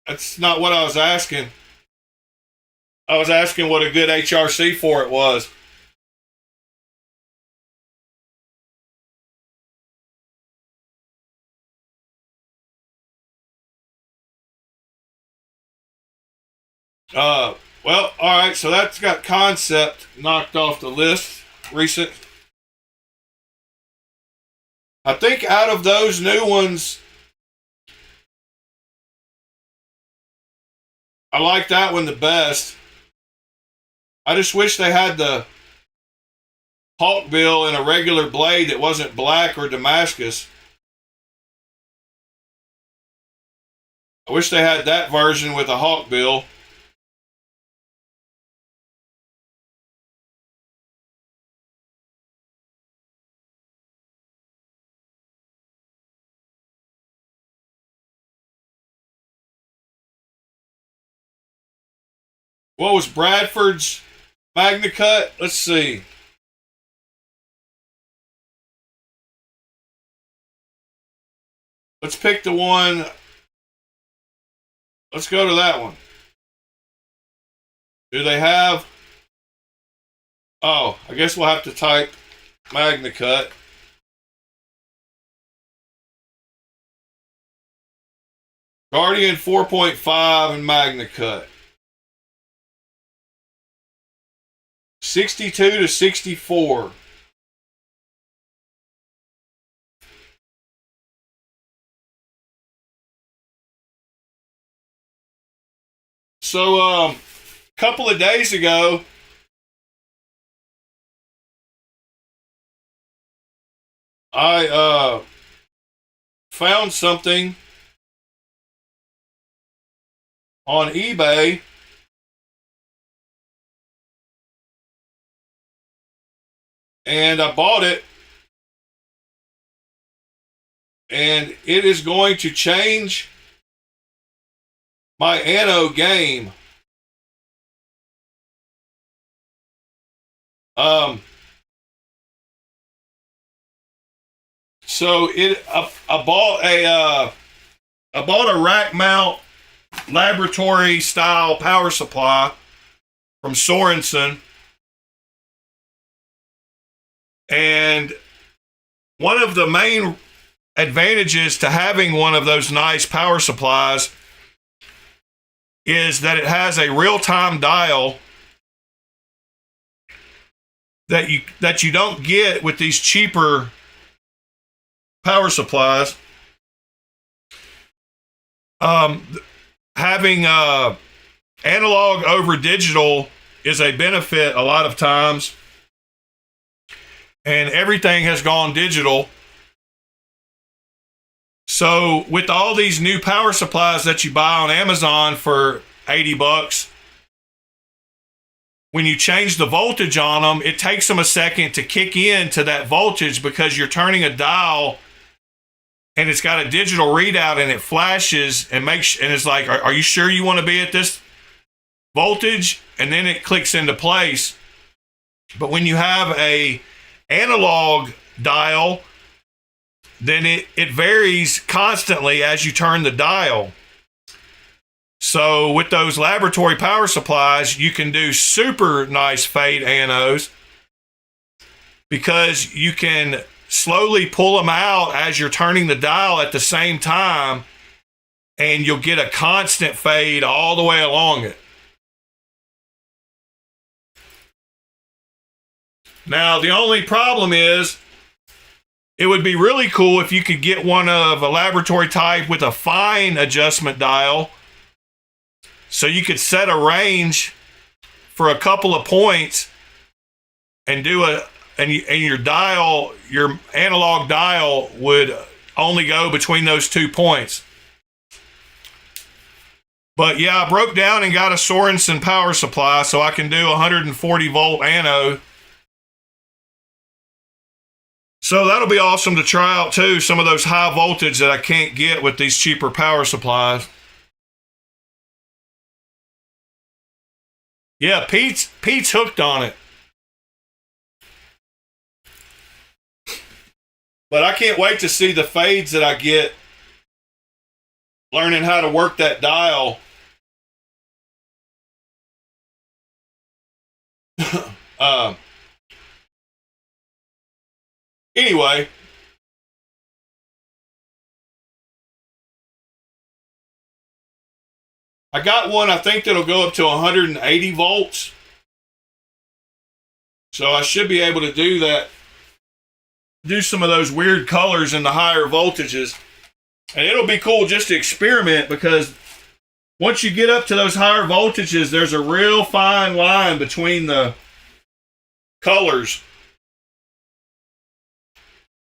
that's not what I was asking. I was asking what a good HRC for it was. Well, all right, so that's got concept knocked off the list. Recent. I think out of those new ones, I like that one the best. I just wish they had the Hawkbill in a regular blade that wasn't black or Damascus. I wish they had that version with a Hawkbill. What was Bradford's Magna Cut? Let's see. let's pick the one. Let's go to that one. Do they have? Oh, I guess we'll have to type Magna Cut. Guardian 4.5 and Magna Cut. 62 to 64. So, a couple of days ago, I found something on eBay and I bought it, and it is going to change my Anno game. So I bought a rack mount laboratory style power supply from Sorensen, and one of the main advantages to having one of those nice power supplies is that it has a real-time dial that you don't get with these cheaper power supplies. Having analog over digital is a benefit a lot of times, and everything has gone digital. So with all these new power supplies that you buy on Amazon for $80, when you change the voltage on them, it takes them a second to kick in to that voltage because you're turning a dial and it's got a digital readout and it flashes and it's like, are you sure you want to be at this voltage? And then it clicks into place. But when you have a analog dial, then it varies constantly as you turn the dial. So with those laboratory power supplies, you can do super nice fade anos because you can slowly pull them out as you're turning the dial at the same time, and you'll get a constant fade all the way along it. Now, the only problem is it would be really cool if you could get one of a laboratory type with a fine adjustment dial, so you could set a range for a couple of points and your dial, your analog dial would only go between those 2 points. But yeah, I broke down and got a Sorensen power supply so I can do 140 volt anode. So that'll be awesome to try out too, some of those high voltage that I can't get with these cheaper power supplies. Yeah, Pete's hooked on it. But I can't wait to see the fades that I get learning how to work that dial. Anyway, I got one, I think that'll go up to 180 volts. So I should be able to do that. Do some of those weird colors in the higher voltages. And it'll be cool just to experiment, because once you get up to those higher voltages, there's a real fine line between the colors.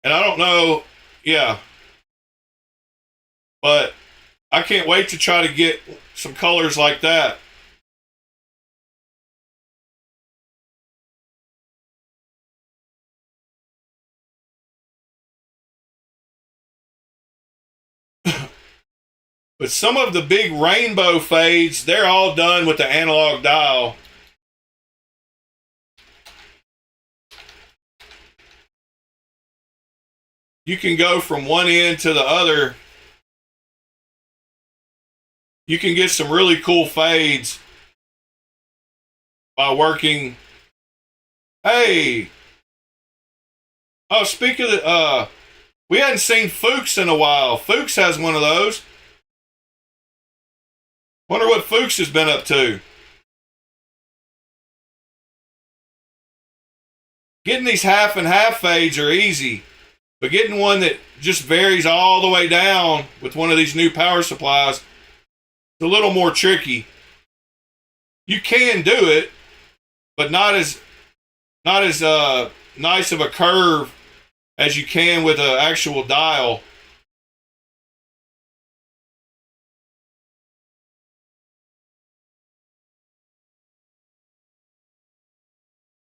And I don't know, yeah. But I can't wait to try to get some colors like that. But some of the big rainbow fades, they're all done with the analog dial. You can go from one end to the other you can get some really cool fades by working. Hey, oh, speaking of the, we hadn't seen Fuchs in a while. Fuchs has one of those. Wonder what Fuchs has been up to. Getting these half and half fades are easy, but getting one that just varies all the way down with one of these new power supplies is a little more tricky. You can do it, but not as nice of a curve as you can with an actual dial.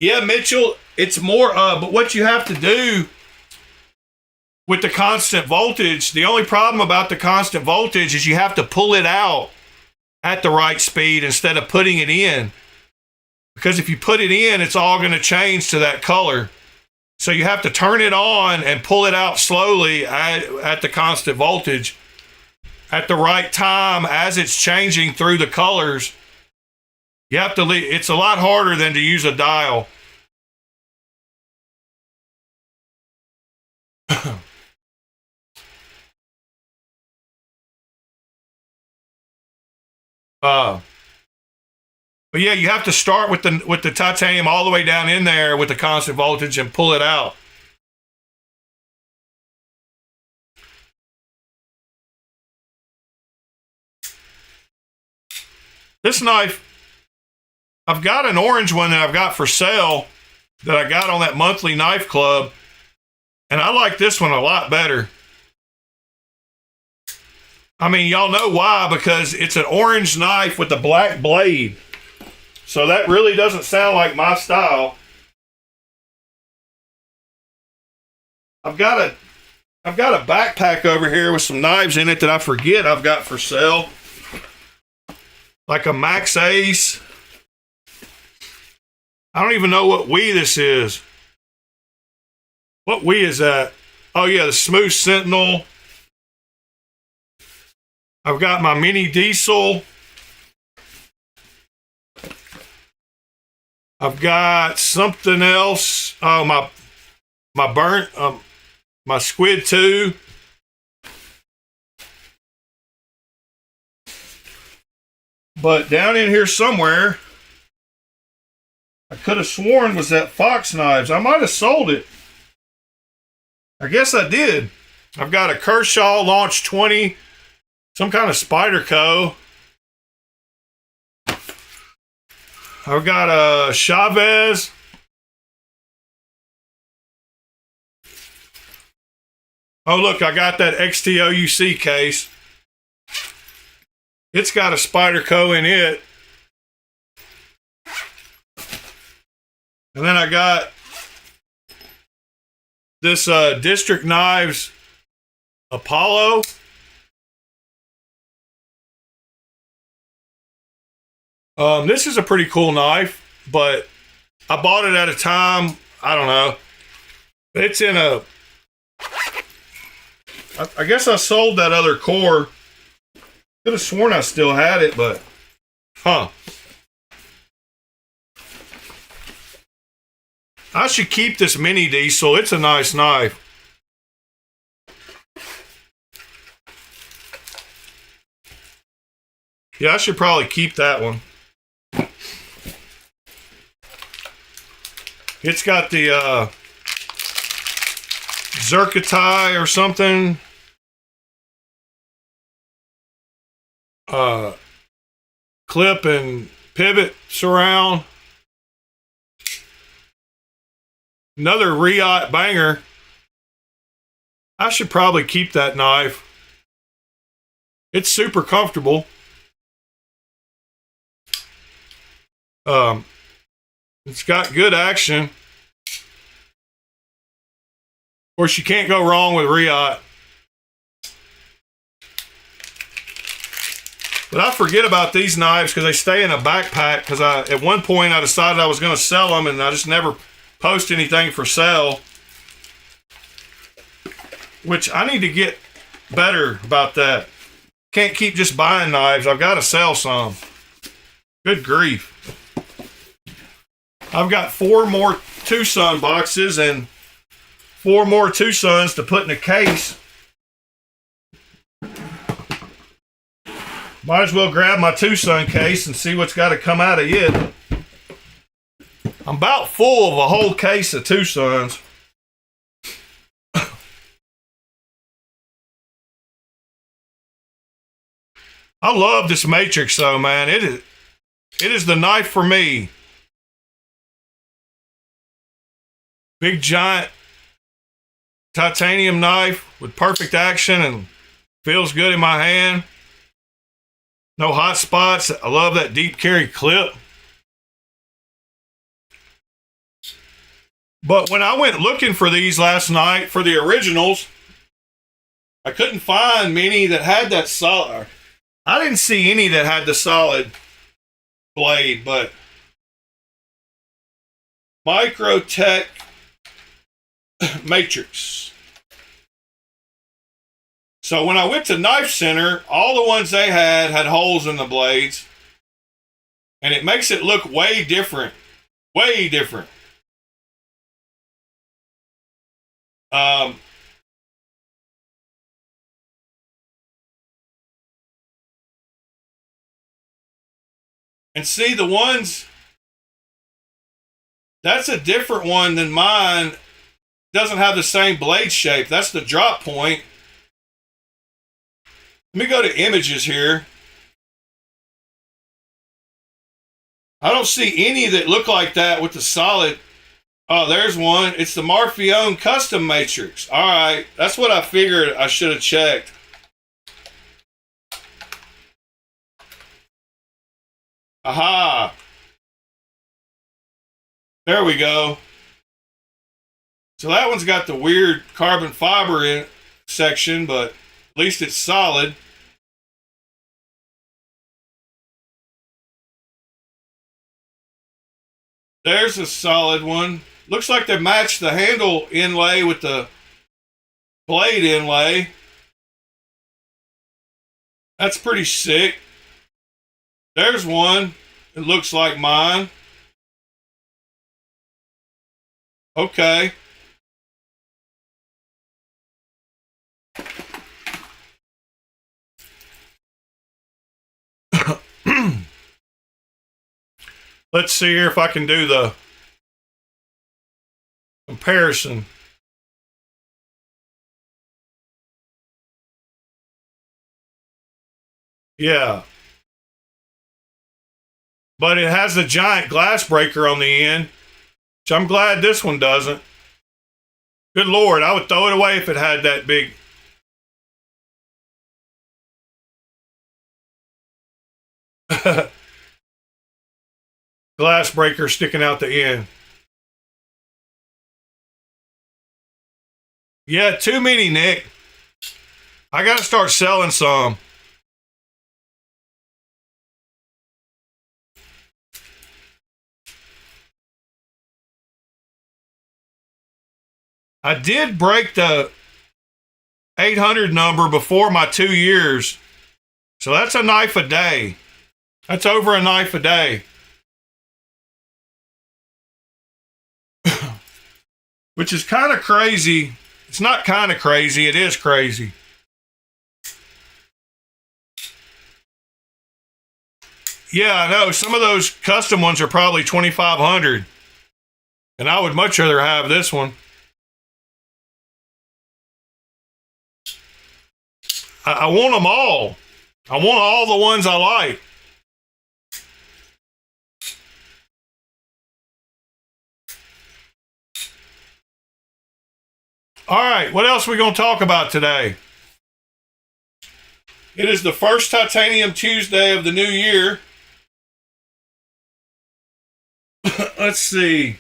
Yeah, Mitchell, it's more, but what you have to do with the constant voltage, the only problem about the constant voltage is you have to pull it out at the right speed instead of putting it in. Because if you put it in, it's all going to change to that color. So you have to turn it on and pull it out slowly at the constant voltage at the right time as it's changing through the colors. You have to leave. It's a lot harder than to use a dial. But yeah, you have to start with the titanium all the way down in there with the constant voltage and pull it out. This knife, I've got an orange one that I've got for sale that I got on that monthly knife club, and I like this one a lot better. I mean, y'all know why, because it's an orange knife with a black blade. So that really doesn't sound like my style. I've got a backpack over here with some knives in it that I forget I've got for sale. Like a Max Ace. I don't even know what WE this is. What WE is that? Oh yeah, the Smooth Sentinel. I've got my mini diesel. I've got something else. Oh, my burnt, my Squid 2. But down in here somewhere, I could have sworn was that Fox Knives. I might have sold it. I guess I did. I've got a Kershaw Launch 20, some kind of Spyderco. I've got a Chavez. Oh, look, I got that XTOUC case. It's got a Spyderco in it. And then I got this District Knives Apollo. This is a pretty cool knife, but I bought it at a time, I don't know. It's in a, I guess I sold that other core. Could have sworn I still had it, but, I should keep this mini diesel. It's a nice knife. Yeah, I should probably keep that one. It's got the Zerkatai or something. Clip and pivot surround. Another Riot banger. I should probably keep that knife. It's super comfortable. It's got good action. Of course, you can't go wrong with Riot. But I forget about these knives because they stay in a backpack, because at one point I decided I was going to sell them, and I just never post anything for sale. Which I need to get better about that. can't keep just buying knives. I've got to sell some. Good grief. I've got 4 more Tucson boxes and 4 more Tucsons to put in a case. Might as well grab my Tucson case and see what's got to come out of it. I'm about full of a whole case of Tucsons. I love this matrix though, man. It is the knife for me. Big giant titanium knife with perfect action and feels good in my hand. No hot spots. I love that deep carry clip. But when I went looking for these last night for the originals, I couldn't find many that had that solid. I didn't see any that had the solid blade, but Microtech Matrix. So when I went to Knife Center, all the ones they had holes in the blades, and it makes it look way different. Way different. And see the ones, that's a different one than mine. Doesn't have the same blade shape. That's the drop point. Let me go to images here. I don't see any that look like that with the solid. Oh, there's one. It's the Marfione Custom Matrix. All right. That's what I figured I should have checked. Aha. There we go. So that one's got the weird carbon fiber in section, but at least it's solid. There's a solid one. Looks like they matched the handle inlay with the blade inlay. That's pretty sick. There's one. It looks like mine. Okay. Let's see here if I can do the comparison. Yeah. But it has a giant glass breaker on the end, which I'm glad this one doesn't. Good Lord, I would throw it away if it had that big. Glass breaker sticking out the end. Yeah, too many, Nick. I got to start selling some. I did break the 800 number before my 2 years. So that's a knife a day. That's over a knife a day. Which is kind of crazy. It's not kind of crazy. It is crazy. Yeah, I know. Some of those custom ones are probably 2,500. And I would much rather have this one. I want them all. I want all the ones I like. All right, what else are we going to talk about today? It is the first Titanium Tuesday of the new year. Let's see.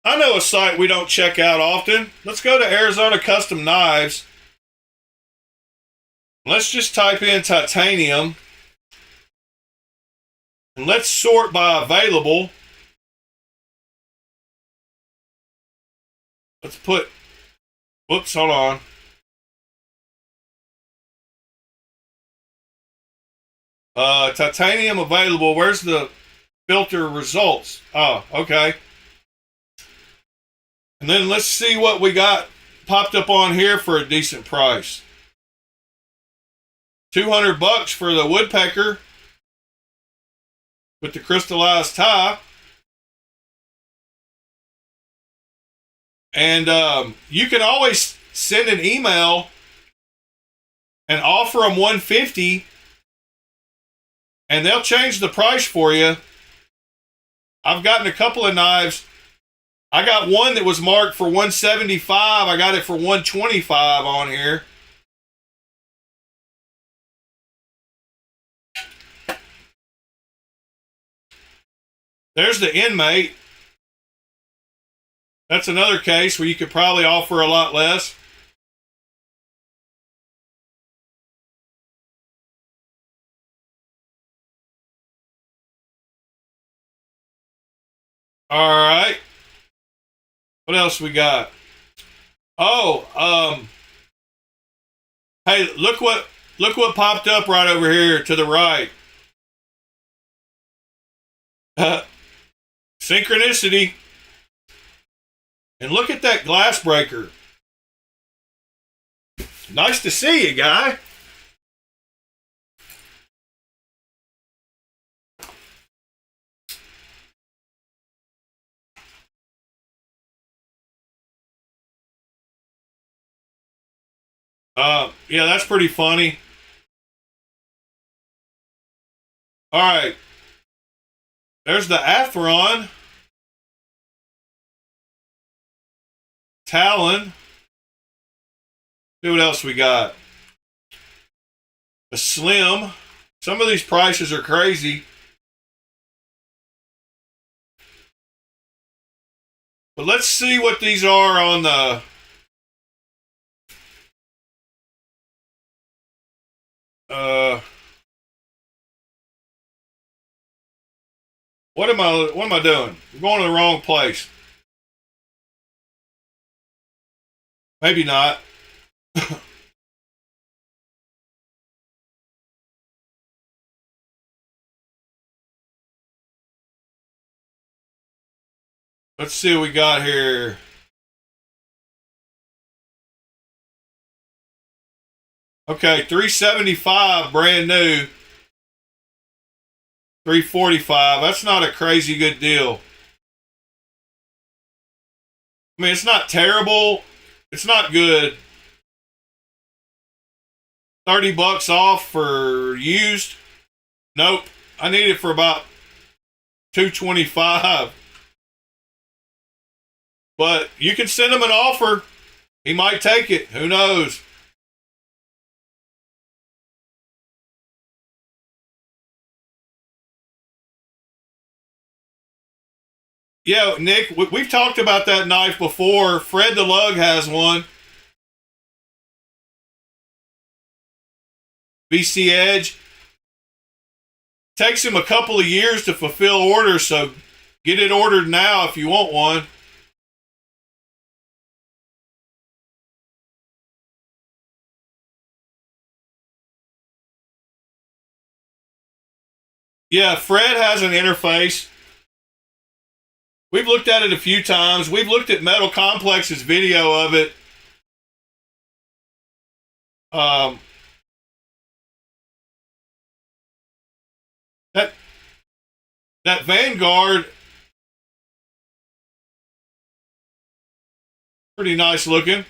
I know a site we don't check out often. Let's go to Arizona Custom Knives. Let's just type in titanium. And let's sort by available. Let's put, whoops, hold on. Titanium available. Where's the filter results? Oh, okay. And then let's see what we got popped up on here for a decent price. $200 for the woodpecker with the crystallized tie. And you can always send an email and offer them $150, and they'll change the price for you. I've gotten a couple of knives. I got one that was marked for $175. I got it for $125 on here. There's the inmate. That's another case where you could probably offer a lot less. All right. What else we got? Oh, hey, look what popped up right over here to the right. Synchronicity. And look at that glass breaker. Nice to see you, guy. Yeah, that's pretty funny. All right. There's the Atheron. Talon. See what else we got. The Slim. Some of these prices are crazy. But let's see what these are on the what am I doing? I'm going to the wrong place. Maybe not. Let's see what we got here. Okay, $375 brand new. $345. That's not a crazy good deal. I mean, it's not terrible. It's not good. $30 off for used. Nope. I need it for about $225. But you can send him an offer. He might take it. Who knows? Yeah, Nick, we've talked about that knife before. Fred the Lug has one. BC Edge. Takes him a couple of years to fulfill orders, so get it ordered now if you want one. Yeah, Fred has an interface. We've looked at it a few times. We've looked at Metal Complex's video of it. That Vanguard, pretty nice looking.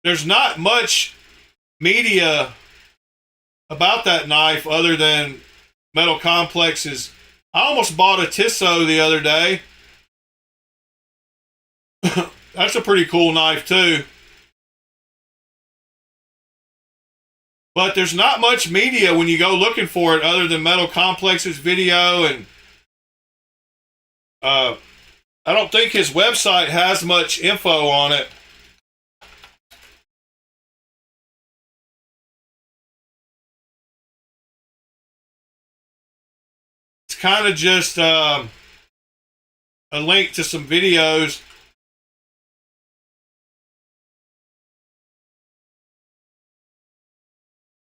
There's not much media about that knife other than Metal Complex's. I almost bought a Tissot the other day. That's a pretty cool knife too. But there's not much media when you go looking for it other than Metal Complex's video, and I don't think his website has much info on it. It's kind of just a link to some videos.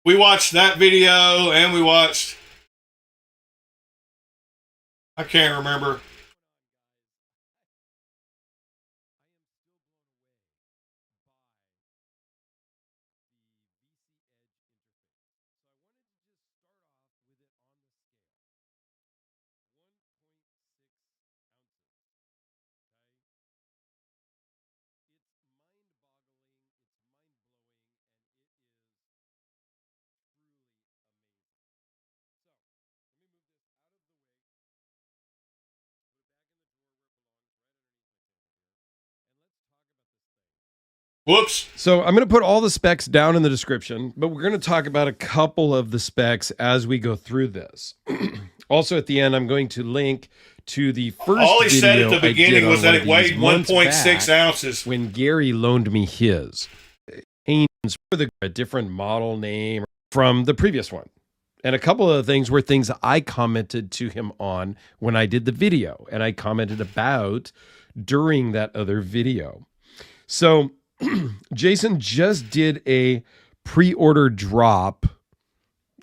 We watched that video, and we watched, I can't remember. Whoops. So I'm going to put all the specs down in the description, but we're going to talk about a couple of the specs as we go through this. Also, at the end, I'm going to link to the first All he video said at the beginning was that it one weighed of these months 1.6 back ounces. when Gary loaned me his. For a different model name from the previous one. And a couple of the things were things I commented to him on when I did the video, and I commented about during that other video. So Jason just did a pre-order drop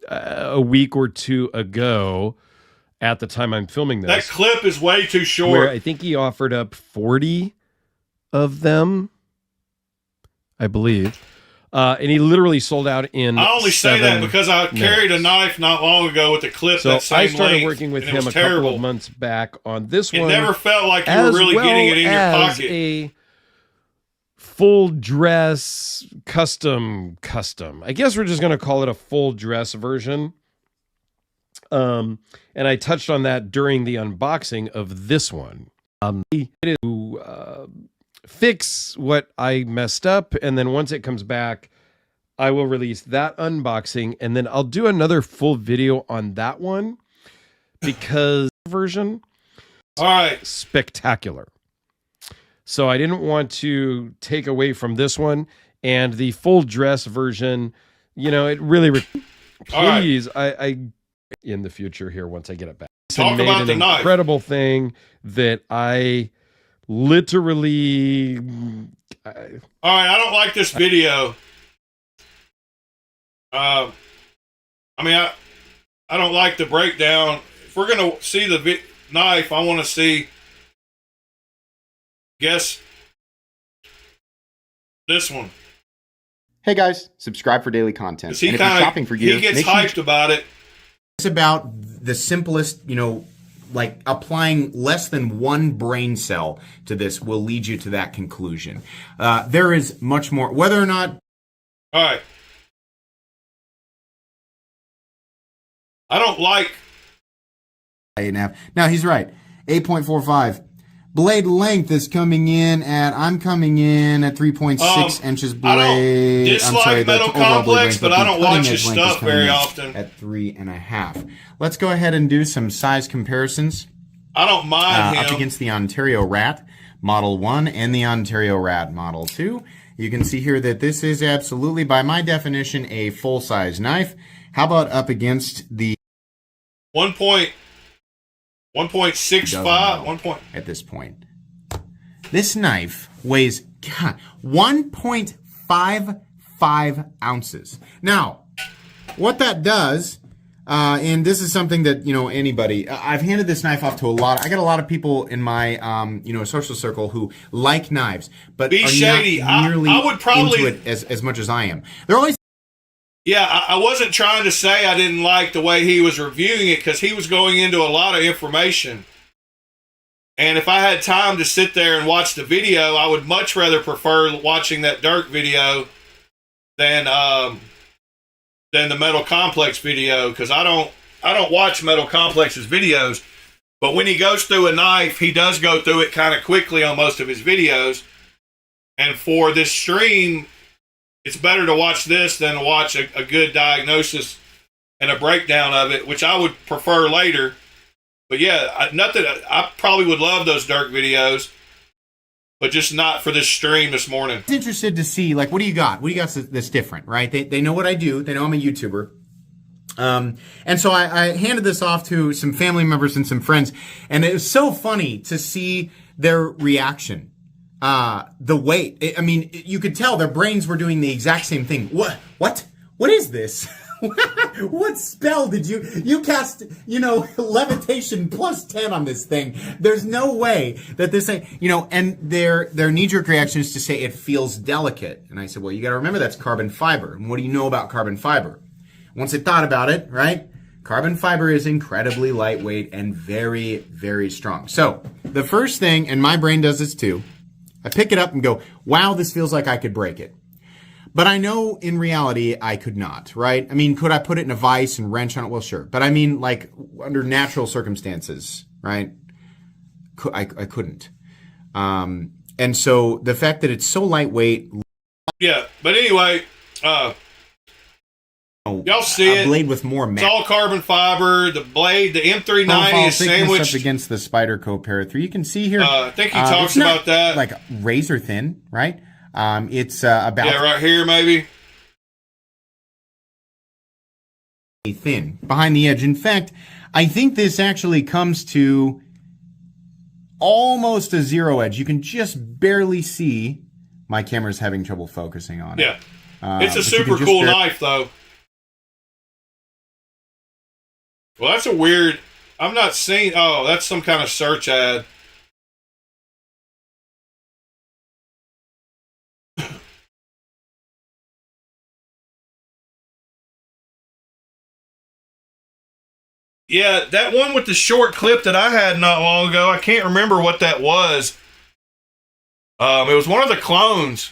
a week or two ago at the time I'm filming this. That clip is way too short. Where I think he offered up 40 of them, I believe. And he literally sold out in I only say that because I carried a knife not long ago with a clip so that same I started length, working with and him a terrible. couple of months back on this one. It never felt like you were really getting it in your pocket. A full dress custom. I guess we're just going to call it a full dress version. And I touched on that during the unboxing of this one. It is to fix what I messed up, and then once it comes back, I will release that unboxing, and then I'll do another full video on that one because version, all right, spectacular. So I didn't want to take away from this one, and the full dress version, you know, it really. Please, right. I in the future here once I get it back. Talk about the knife. Incredible thing that I literally. All right, I don't like this video. I mean, I don't like the breakdown. If we're going to see the knife, I want to see, guess, this one. Hey guys, subscribe for daily content. He and if you're shopping for gear, he gets hyped about it. It's about the simplest, you know, like applying less than one brain cell to this will lead you to that conclusion. There is much more, whether or not. All right. I don't like. 8.5. Now he's right. 8.45. Blade length is coming in at. I'm coming in at 3.6 inches blade. I don't dislike Metal Complex, but I don't watch his stuff very often. At 3.5. Let's go ahead and do some size comparisons. I don't mind him. Up against the Ontario Rat Model 1 and the Ontario Rat Model 2. You can see here that this is absolutely, by my definition, a full-size knife. How about up against the 1.65? At this point. This knife weighs 1.55 ounces. Now, what that does, and this is something that, you know, anybody, I've handed this knife off to I got a lot of people in my, you know, social circle who like knives, but Be are shady. not nearly I would probably, into it as much as I am. They're always. Yeah, I wasn't trying to say I didn't like the way he was reviewing it because he was going into a lot of information. And if I had time to sit there and watch the video, I would much rather prefer watching that Dirk video than the Metal Complex video, because I don't watch Metal Complex's videos. But when he goes through a knife, he does go through it kind of quickly on most of his videos. And for this stream, it's better to watch this than to watch a good diagnosis and a breakdown of it, which I would prefer later. But yeah, I probably would love those Dirk videos, but just not for this stream this morning. I'm interested to see, like, what do you got? What do you got that's different, right? They know what I do. They know I'm a YouTuber. And so I handed this off to some family members and some friends, and it was so funny to see their reaction. The weight. I mean, you could tell their brains were doing the exact same thing. What is this? What spell did you cast, levitation plus 10 on this thing? There's no way that this thing, and their knee-jerk reaction is to say it feels delicate. And I said, well, you got to remember that's carbon fiber. And what do you know about carbon fiber? Once I thought about it, right? Carbon fiber is incredibly lightweight and very, very strong. So the first thing, and my brain does this too, I pick it up and go, wow, this feels like I could break it. But I know in reality I could not, right? I mean, could I put it in a vise and wrench on it? Well, sure. But I mean, like, under natural circumstances, right? I couldn't. And so the fact that it's so lightweight. Yeah, but anyway, y'all see a blade with more it's all carbon fiber. The blade, the M390 is sandwiched up against the Spyderco Para 3. You can see here. I think he talks about that. Like razor thin, right? It's about right here maybe thin behind the edge. In fact, I think this actually comes to almost a zero edge. You can just barely see. My camera's having trouble focusing on it. Yeah, it's a super cool knife though. Well, that's a weird. I'm not seeing. Oh, that's some kind of search ad. Yeah, that one with the short clip that I had not long ago, I can't remember what that was. It was one of the clones.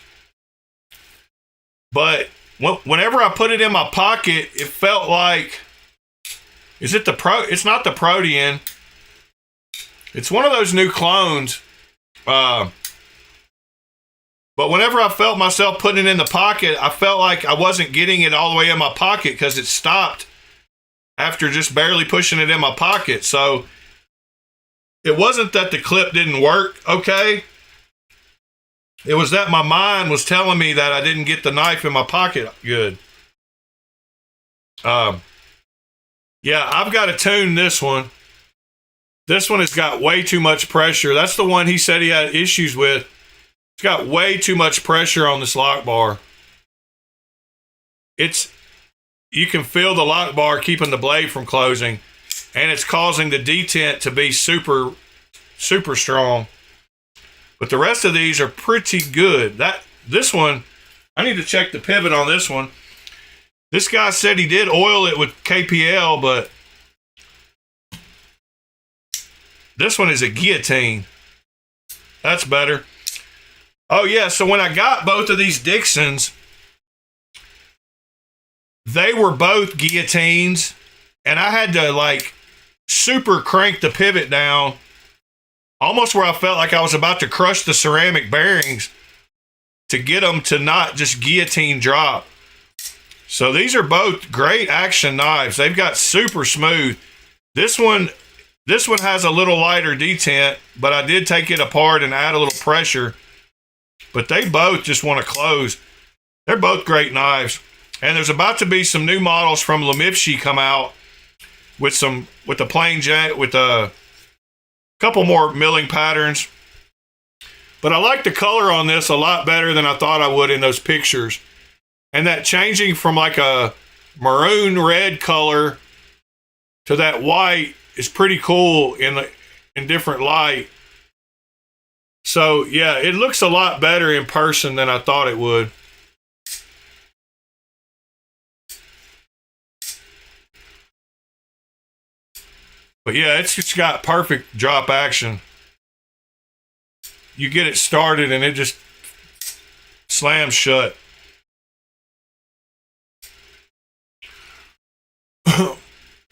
But whenever I put it in my pocket, it felt like... Is it the Pro? It's not the Protean. It's one of those new clones. But whenever I felt myself putting it in the pocket, I felt like I wasn't getting it all the way in my pocket because it stopped after just barely pushing it in my pocket. So it wasn't that the clip didn't work okay. It was that my mind was telling me that I didn't get the knife in my pocket good. Yeah, I've got to tune this one. This one has got way too much pressure. That's the one he said he had issues with. It's got way too much pressure on this lock bar. You can feel the lock bar keeping the blade from closing, and it's causing the detent to be super, super strong. But the rest of these are pretty good. This one, I need to check the pivot on this one. This guy said he did oil it with KPL, but this one is a guillotine. That's better. Oh yeah, so when I got both of these Dixons, they were both guillotines, and I had to like super crank the pivot down, almost where I felt like I was about to crush the ceramic bearings to get them to not just guillotine drop. So these are both great action knives. They've got super smooth. This one has a little lighter detent, but I did take it apart and add a little pressure. But they both just want to close. They're both great knives. And there's about to be some new models from Lemifshi come out with a plain jet with a couple more milling patterns. But I like the color on this a lot better than I thought I would in those pictures. And that changing from like a maroon red color to that white is pretty cool in different light. So yeah, it looks a lot better in person than I thought it would. But yeah, it's just got perfect drop action. You get it started and it just slams shut.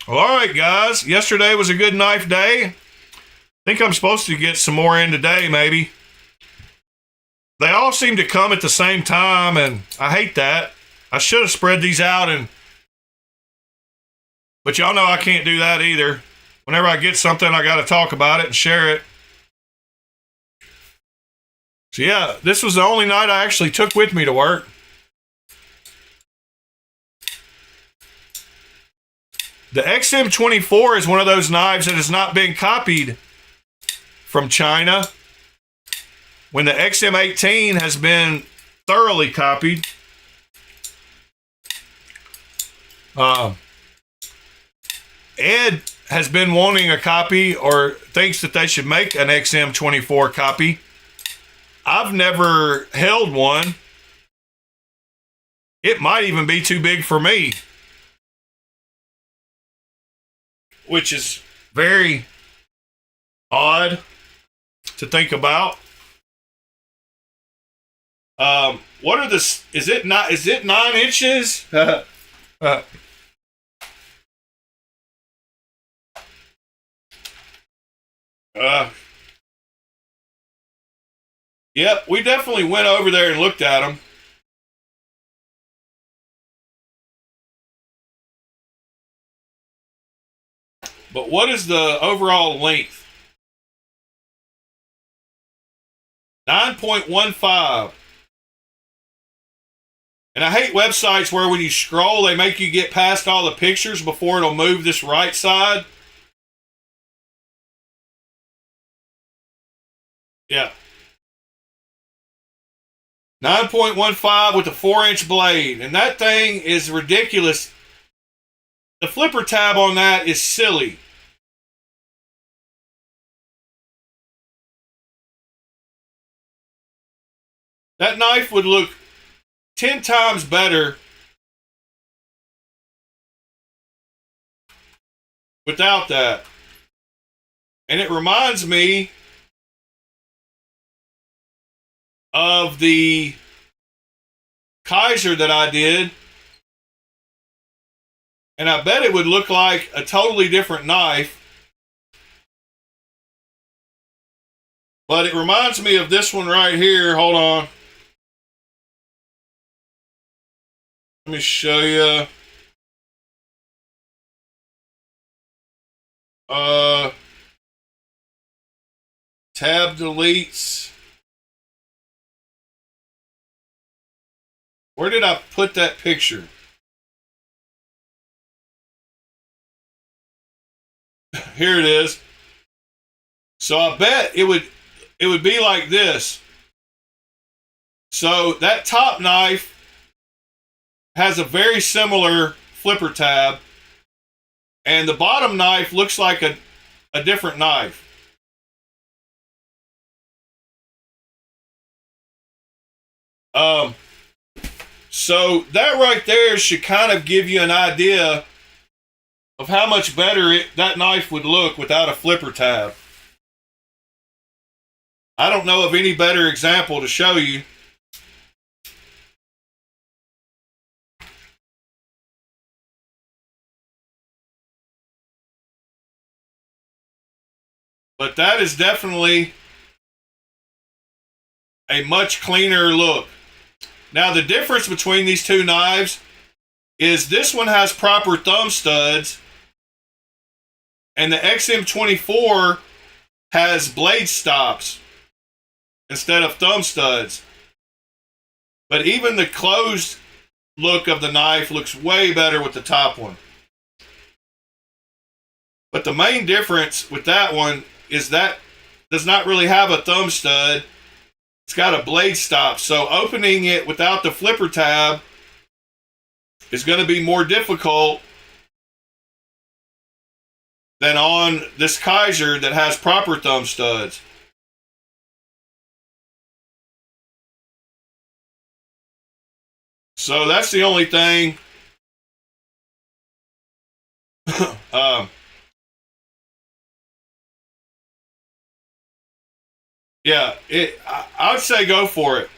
Well, all right, guys. Yesterday was a good knife day. I think I'm supposed to get some more in today, maybe. They all seem to come at the same time, and I hate that. I should have spread these out, but y'all know I can't do that either. Whenever I get something, I got to talk about it and share it. So yeah, this was the only night I actually took with me to work. The XM24 is one of those knives that has not been copied from China, when the XM18 has been thoroughly copied. Ed has been wanting a copy or thinks that they should make an XM24 copy. I've never held one. It might even be too big for me, which is very odd to think about. What are the? Is it 9 inches? Yep, we definitely went over there and looked at them. But what is the overall length? 9.15. And I hate websites where when you scroll, they make you get past all the pictures before it'll move this right side. Yeah. 9.15 with a 4-inch blade. And that thing is ridiculous. The flipper tab on that is silly. That knife would look 10 times better without that. And it reminds me of the Kaiser that I did. And I bet it would look like a totally different knife. But it reminds me of this one right here. Hold on. Let me show you. Tab deletes. Where did I put that picture? Here it is. So I bet it would be like this. So that top knife has a very similar flipper tab, and the bottom knife looks like a different knife. So that right there should kind of give you an idea of how much better that knife would look without a flipper tab. I don't know of any better example to show you. But that is definitely a much cleaner look. Now, the difference between these two knives is this one has proper thumb studs, and the XM24 has blade stops instead of thumb studs. But even the closed look of the knife looks way better with the top one. But the main difference with that one is that does not really have a thumb stud. It's got a blade stop. So opening it without the flipper tab is going to be more difficult than on this Kaiser that has proper thumb studs. So that's the only thing. Yeah, I'd say go for it.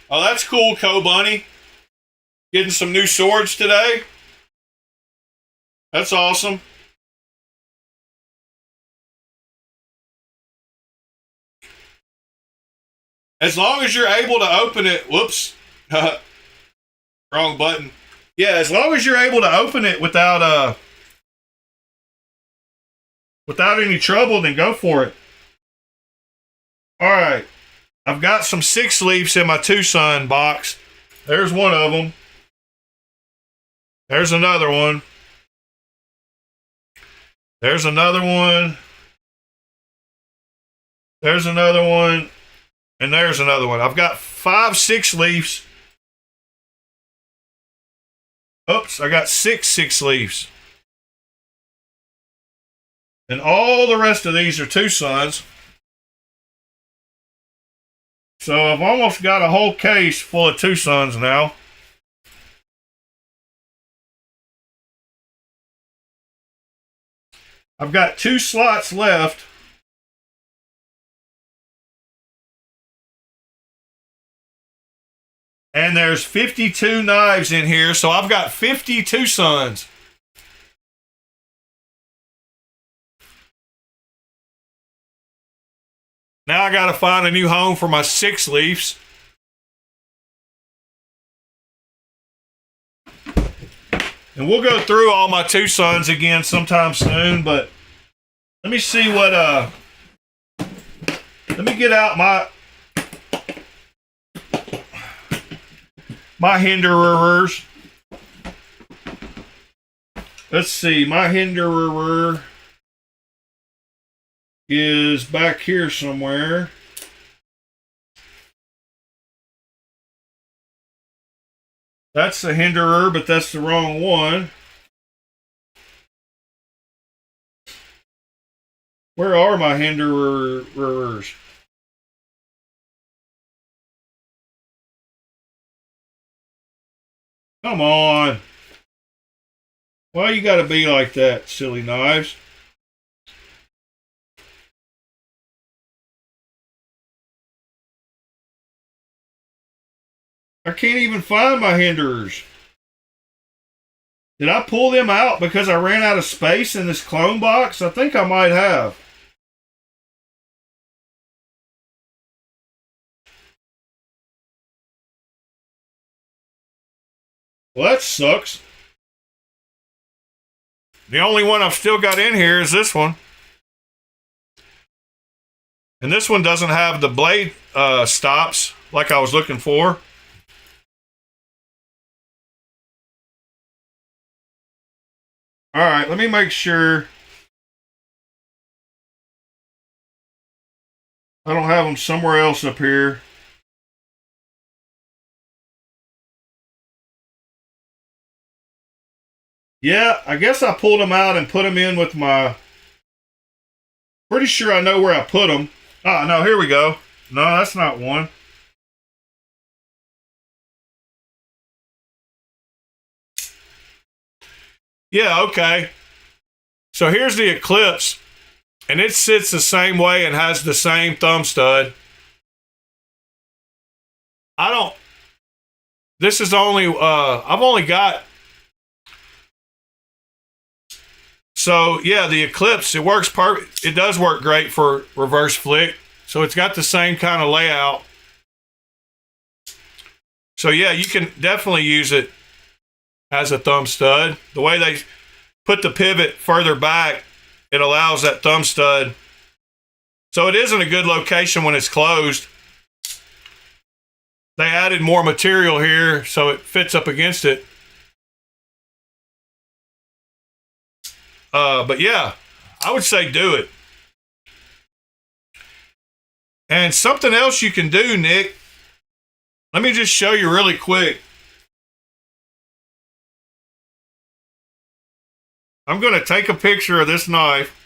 Oh, that's cool, Co-Bunny. Getting some new swords today. That's awesome. As long as you're able to open it, whoops, wrong button. Yeah, as long as you're able to open it without any trouble, then go for it. All right, I've got some 6-leafs in my Tucson box. There's one of them. There's another one. There's another one. There's another one. And there's another one. I've got 5 6-leafs. Oops, I got 6 6-leafs. And all the rest of these are 2 sons. So I've almost got a whole case full of 2 sons now. I've got 2 slots left. And there's 52 knives in here, so I've got 52 sons. Now I got to find a new home for my 6-leafs. And we'll go through all my 2 sons again sometime soon, but let me see what, let me get out my hinderers. Let's see, my hinderer is back here somewhere. That's the hinderer, but that's the wrong one. Where are my hinderers? Come on. Why you gotta be like that, silly knives? I can't even find my hinderers. Did I pull them out because I ran out of space in this clone box? I think I might have. Well, that sucks. The only one I've still got in here is this one. And this one doesn't have the blade stops like I was looking for. All right, let me make sure I don't have them somewhere else up here. Yeah, I guess I pulled them out and put them in with my... Pretty sure I know where I put them. Oh, no, here we go. No, that's not one. Yeah, okay. So here's the Eclipse. And it sits the same way and has the same thumb stud. This is only... I've only got... So, yeah, the Eclipse, it works perfect. It does work great for reverse flick. So it's got the same kind of layout. So, yeah, you can definitely use it as a thumb stud. The way they put the pivot further back, it allows that thumb stud. So it isn't a good location when it's closed. They added more material here, so it fits up against it. But yeah, I would say do it. And something else you can do, Nick. Let me just show you really quick. I'm going to take a picture of this knife.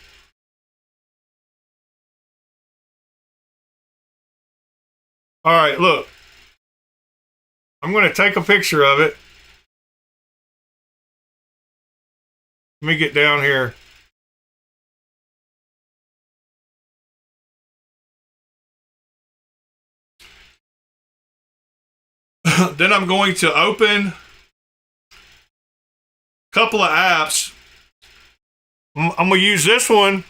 All right, look. I'm going to take a picture of it. Let me get down here. Then I'm going to open a couple of apps. I'm going to use this one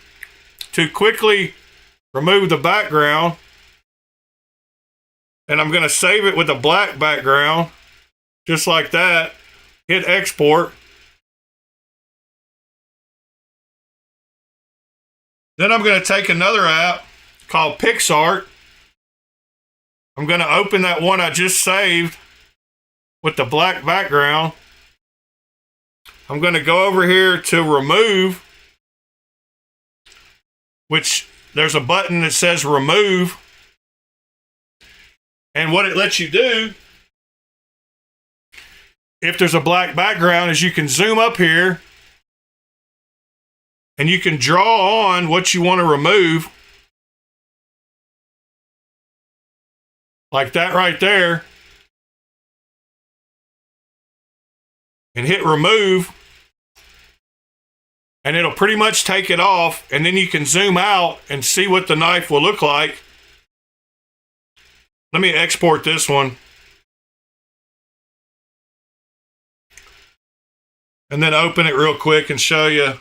to quickly remove the background. And I'm going to save it with a black background. Just like that. Hit export. Then I'm going to take another app called PixArt. I'm going to open that one I just saved with the black background. I'm going to go over here to remove, which there's a button that says remove. And what it lets you do, if there's a black background, is you can zoom up here and you can draw on what you want to remove. Like that right there. And hit remove. And it'll pretty much take it off. And then you can zoom out and see what the knife will look like. Let me export this one. And then open it real quick and show you.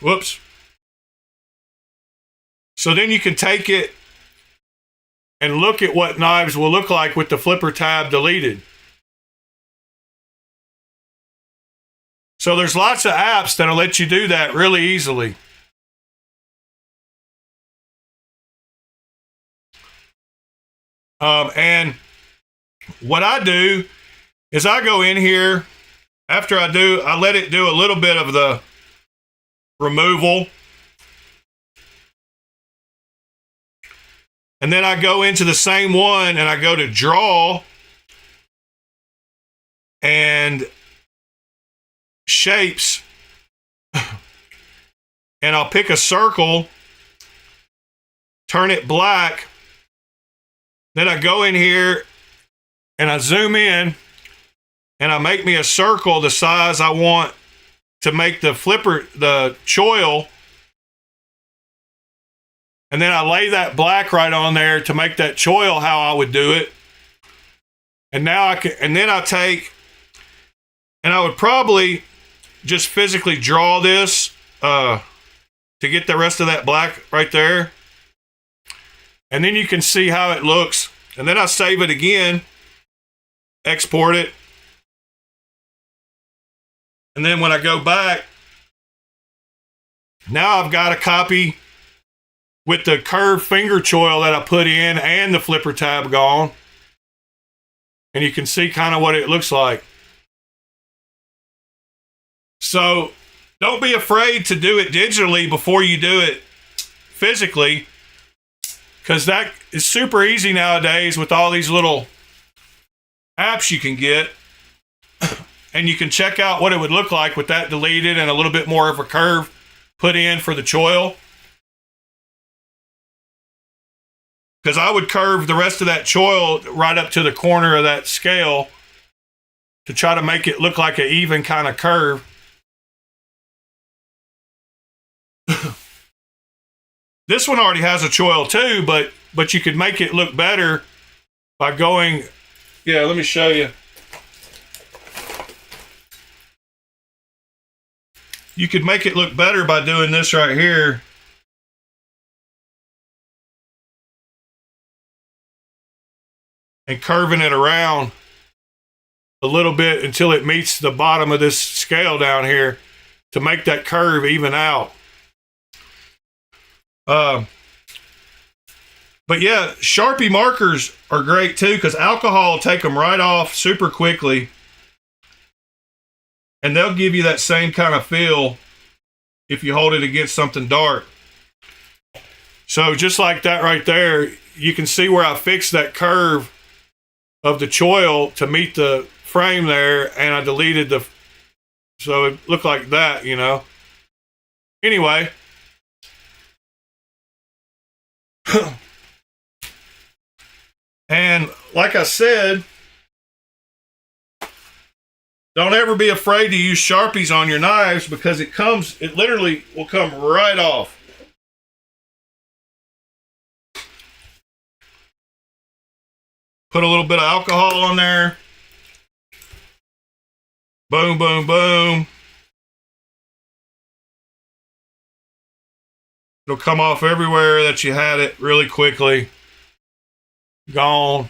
Whoops. So then you can take it and look at what knives will look like with the flipper tab deleted. So there's lots of apps that'll let you do that really easily. And what I do is I go in here, after I let it do a little bit of the removal. And then I go into the same one and I go to draw and shapes. And I'll pick a circle, turn it black. Then I go in here and I zoom in and I make me a circle the size I want to make the choil. And then I lay that black right on there to make that choil how I would do it. And now then I take, and I would probably just physically draw this to get the rest of that black right there. And then you can see how it looks. And then I save it again, export it. And then when I go back, now I've got a copy with the curved finger choil that I put in and the flipper tab gone. And you can see kind of what it looks like. So don't be afraid to do it digitally before you do it physically, because that is super easy nowadays with all these little apps you can get. And you can check out what it would look like with that deleted and a little bit more of a curve put in for the choil. Because I would curve the rest of that choil right up to the corner of that scale to try to make it look like an even kind of curve. This one already has a choil too, but you could make it look better by going, yeah, let me show you. You could make it look better by doing this right here. And curving it around a little bit until it meets the bottom of this scale down here to make that curve even out. But yeah, Sharpie markers are great too, because alcohol will take them right off super quickly. And they'll give you that same kind of feel if you hold it against something dark. So just like that right there, you can see where I fixed that curve of the choil to meet the frame there, and I deleted so it looked like that, you know. Anyway. And like I said, don't ever be afraid to use Sharpies on your knives, because it literally will come right off. Put a little bit of alcohol on there. Boom, boom, boom. It'll come off everywhere that you had it really quickly. Gone.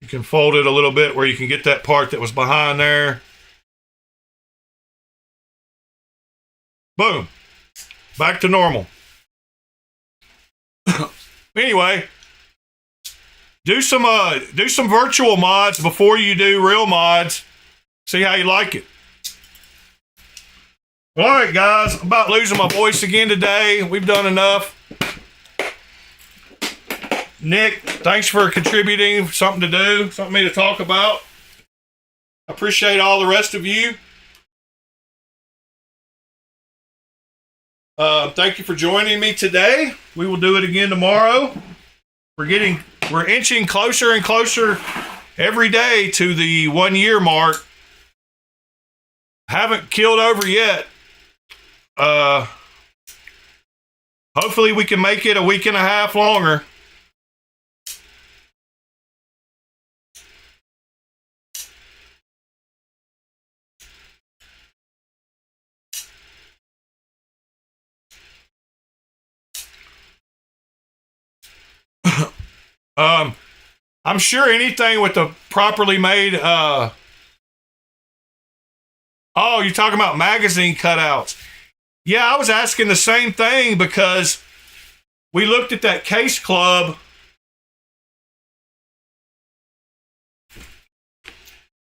You can fold it a little bit where you can get that part that was behind there. Boom. Back to normal. Anyway, do some virtual mods before you do real mods. See how you like it. All right, guys. I'm about losing my voice again today. We've done enough. Nick, thanks for contributing. Something to do, something for me to talk about. I appreciate all the rest of you. Thank you for joining me today. We will do it again tomorrow. We're inching closer and closer every day to the 1 year mark. Haven't killed over yet. Hopefully we can make it a week and a half longer. I'm sure anything with the properly made, oh, you're talking about magazine cutouts. Yeah, I was asking the same thing because we looked at that case club.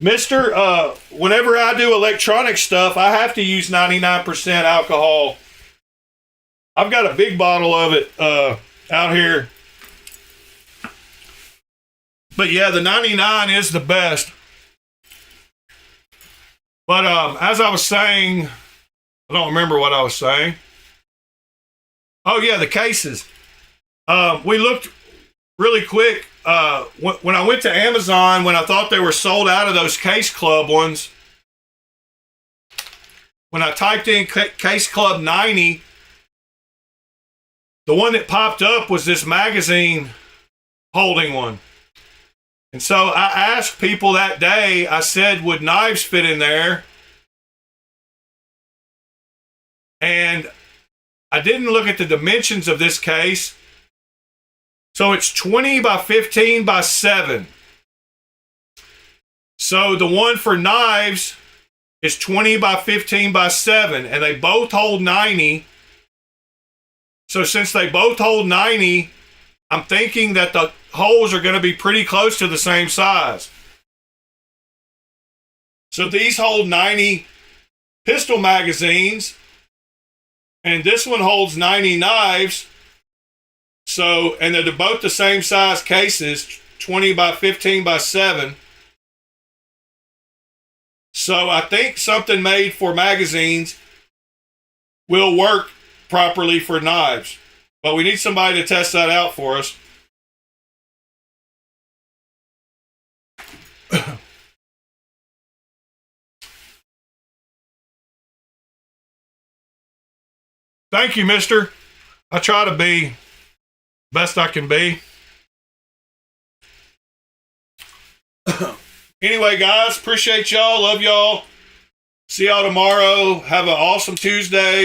Whenever I do electronic stuff, I have to use 99% alcohol. I've got a big bottle of it out here. But yeah, the 99 is the best. But as I was saying, I don't remember what I was saying. Oh yeah, the cases. We looked really quick. When I went to Amazon, when I thought they were sold out of those Case Club ones, when I typed in Case Club 90, the one that popped up was this magazine holding one. And so I asked people that day, I said, would knives fit in there? And I didn't look at the dimensions of this case. So it's 20 by 15 by 7. So the one for knives is 20 by 15 by 7, and they both hold 90. So since they both hold 90, I'm thinking that the holes are going to be pretty close to the same size. So these hold 90 pistol magazines, and this one holds 90 knives. So, and they're both the same size cases, 20 by 15 by 7. So I think something made for magazines will work properly for knives. But we need somebody to test that out for us. Thank you, mister. I try to be best I can be. Anyway, guys, appreciate y'all. Love y'all. See y'all tomorrow. Have an awesome Tuesday.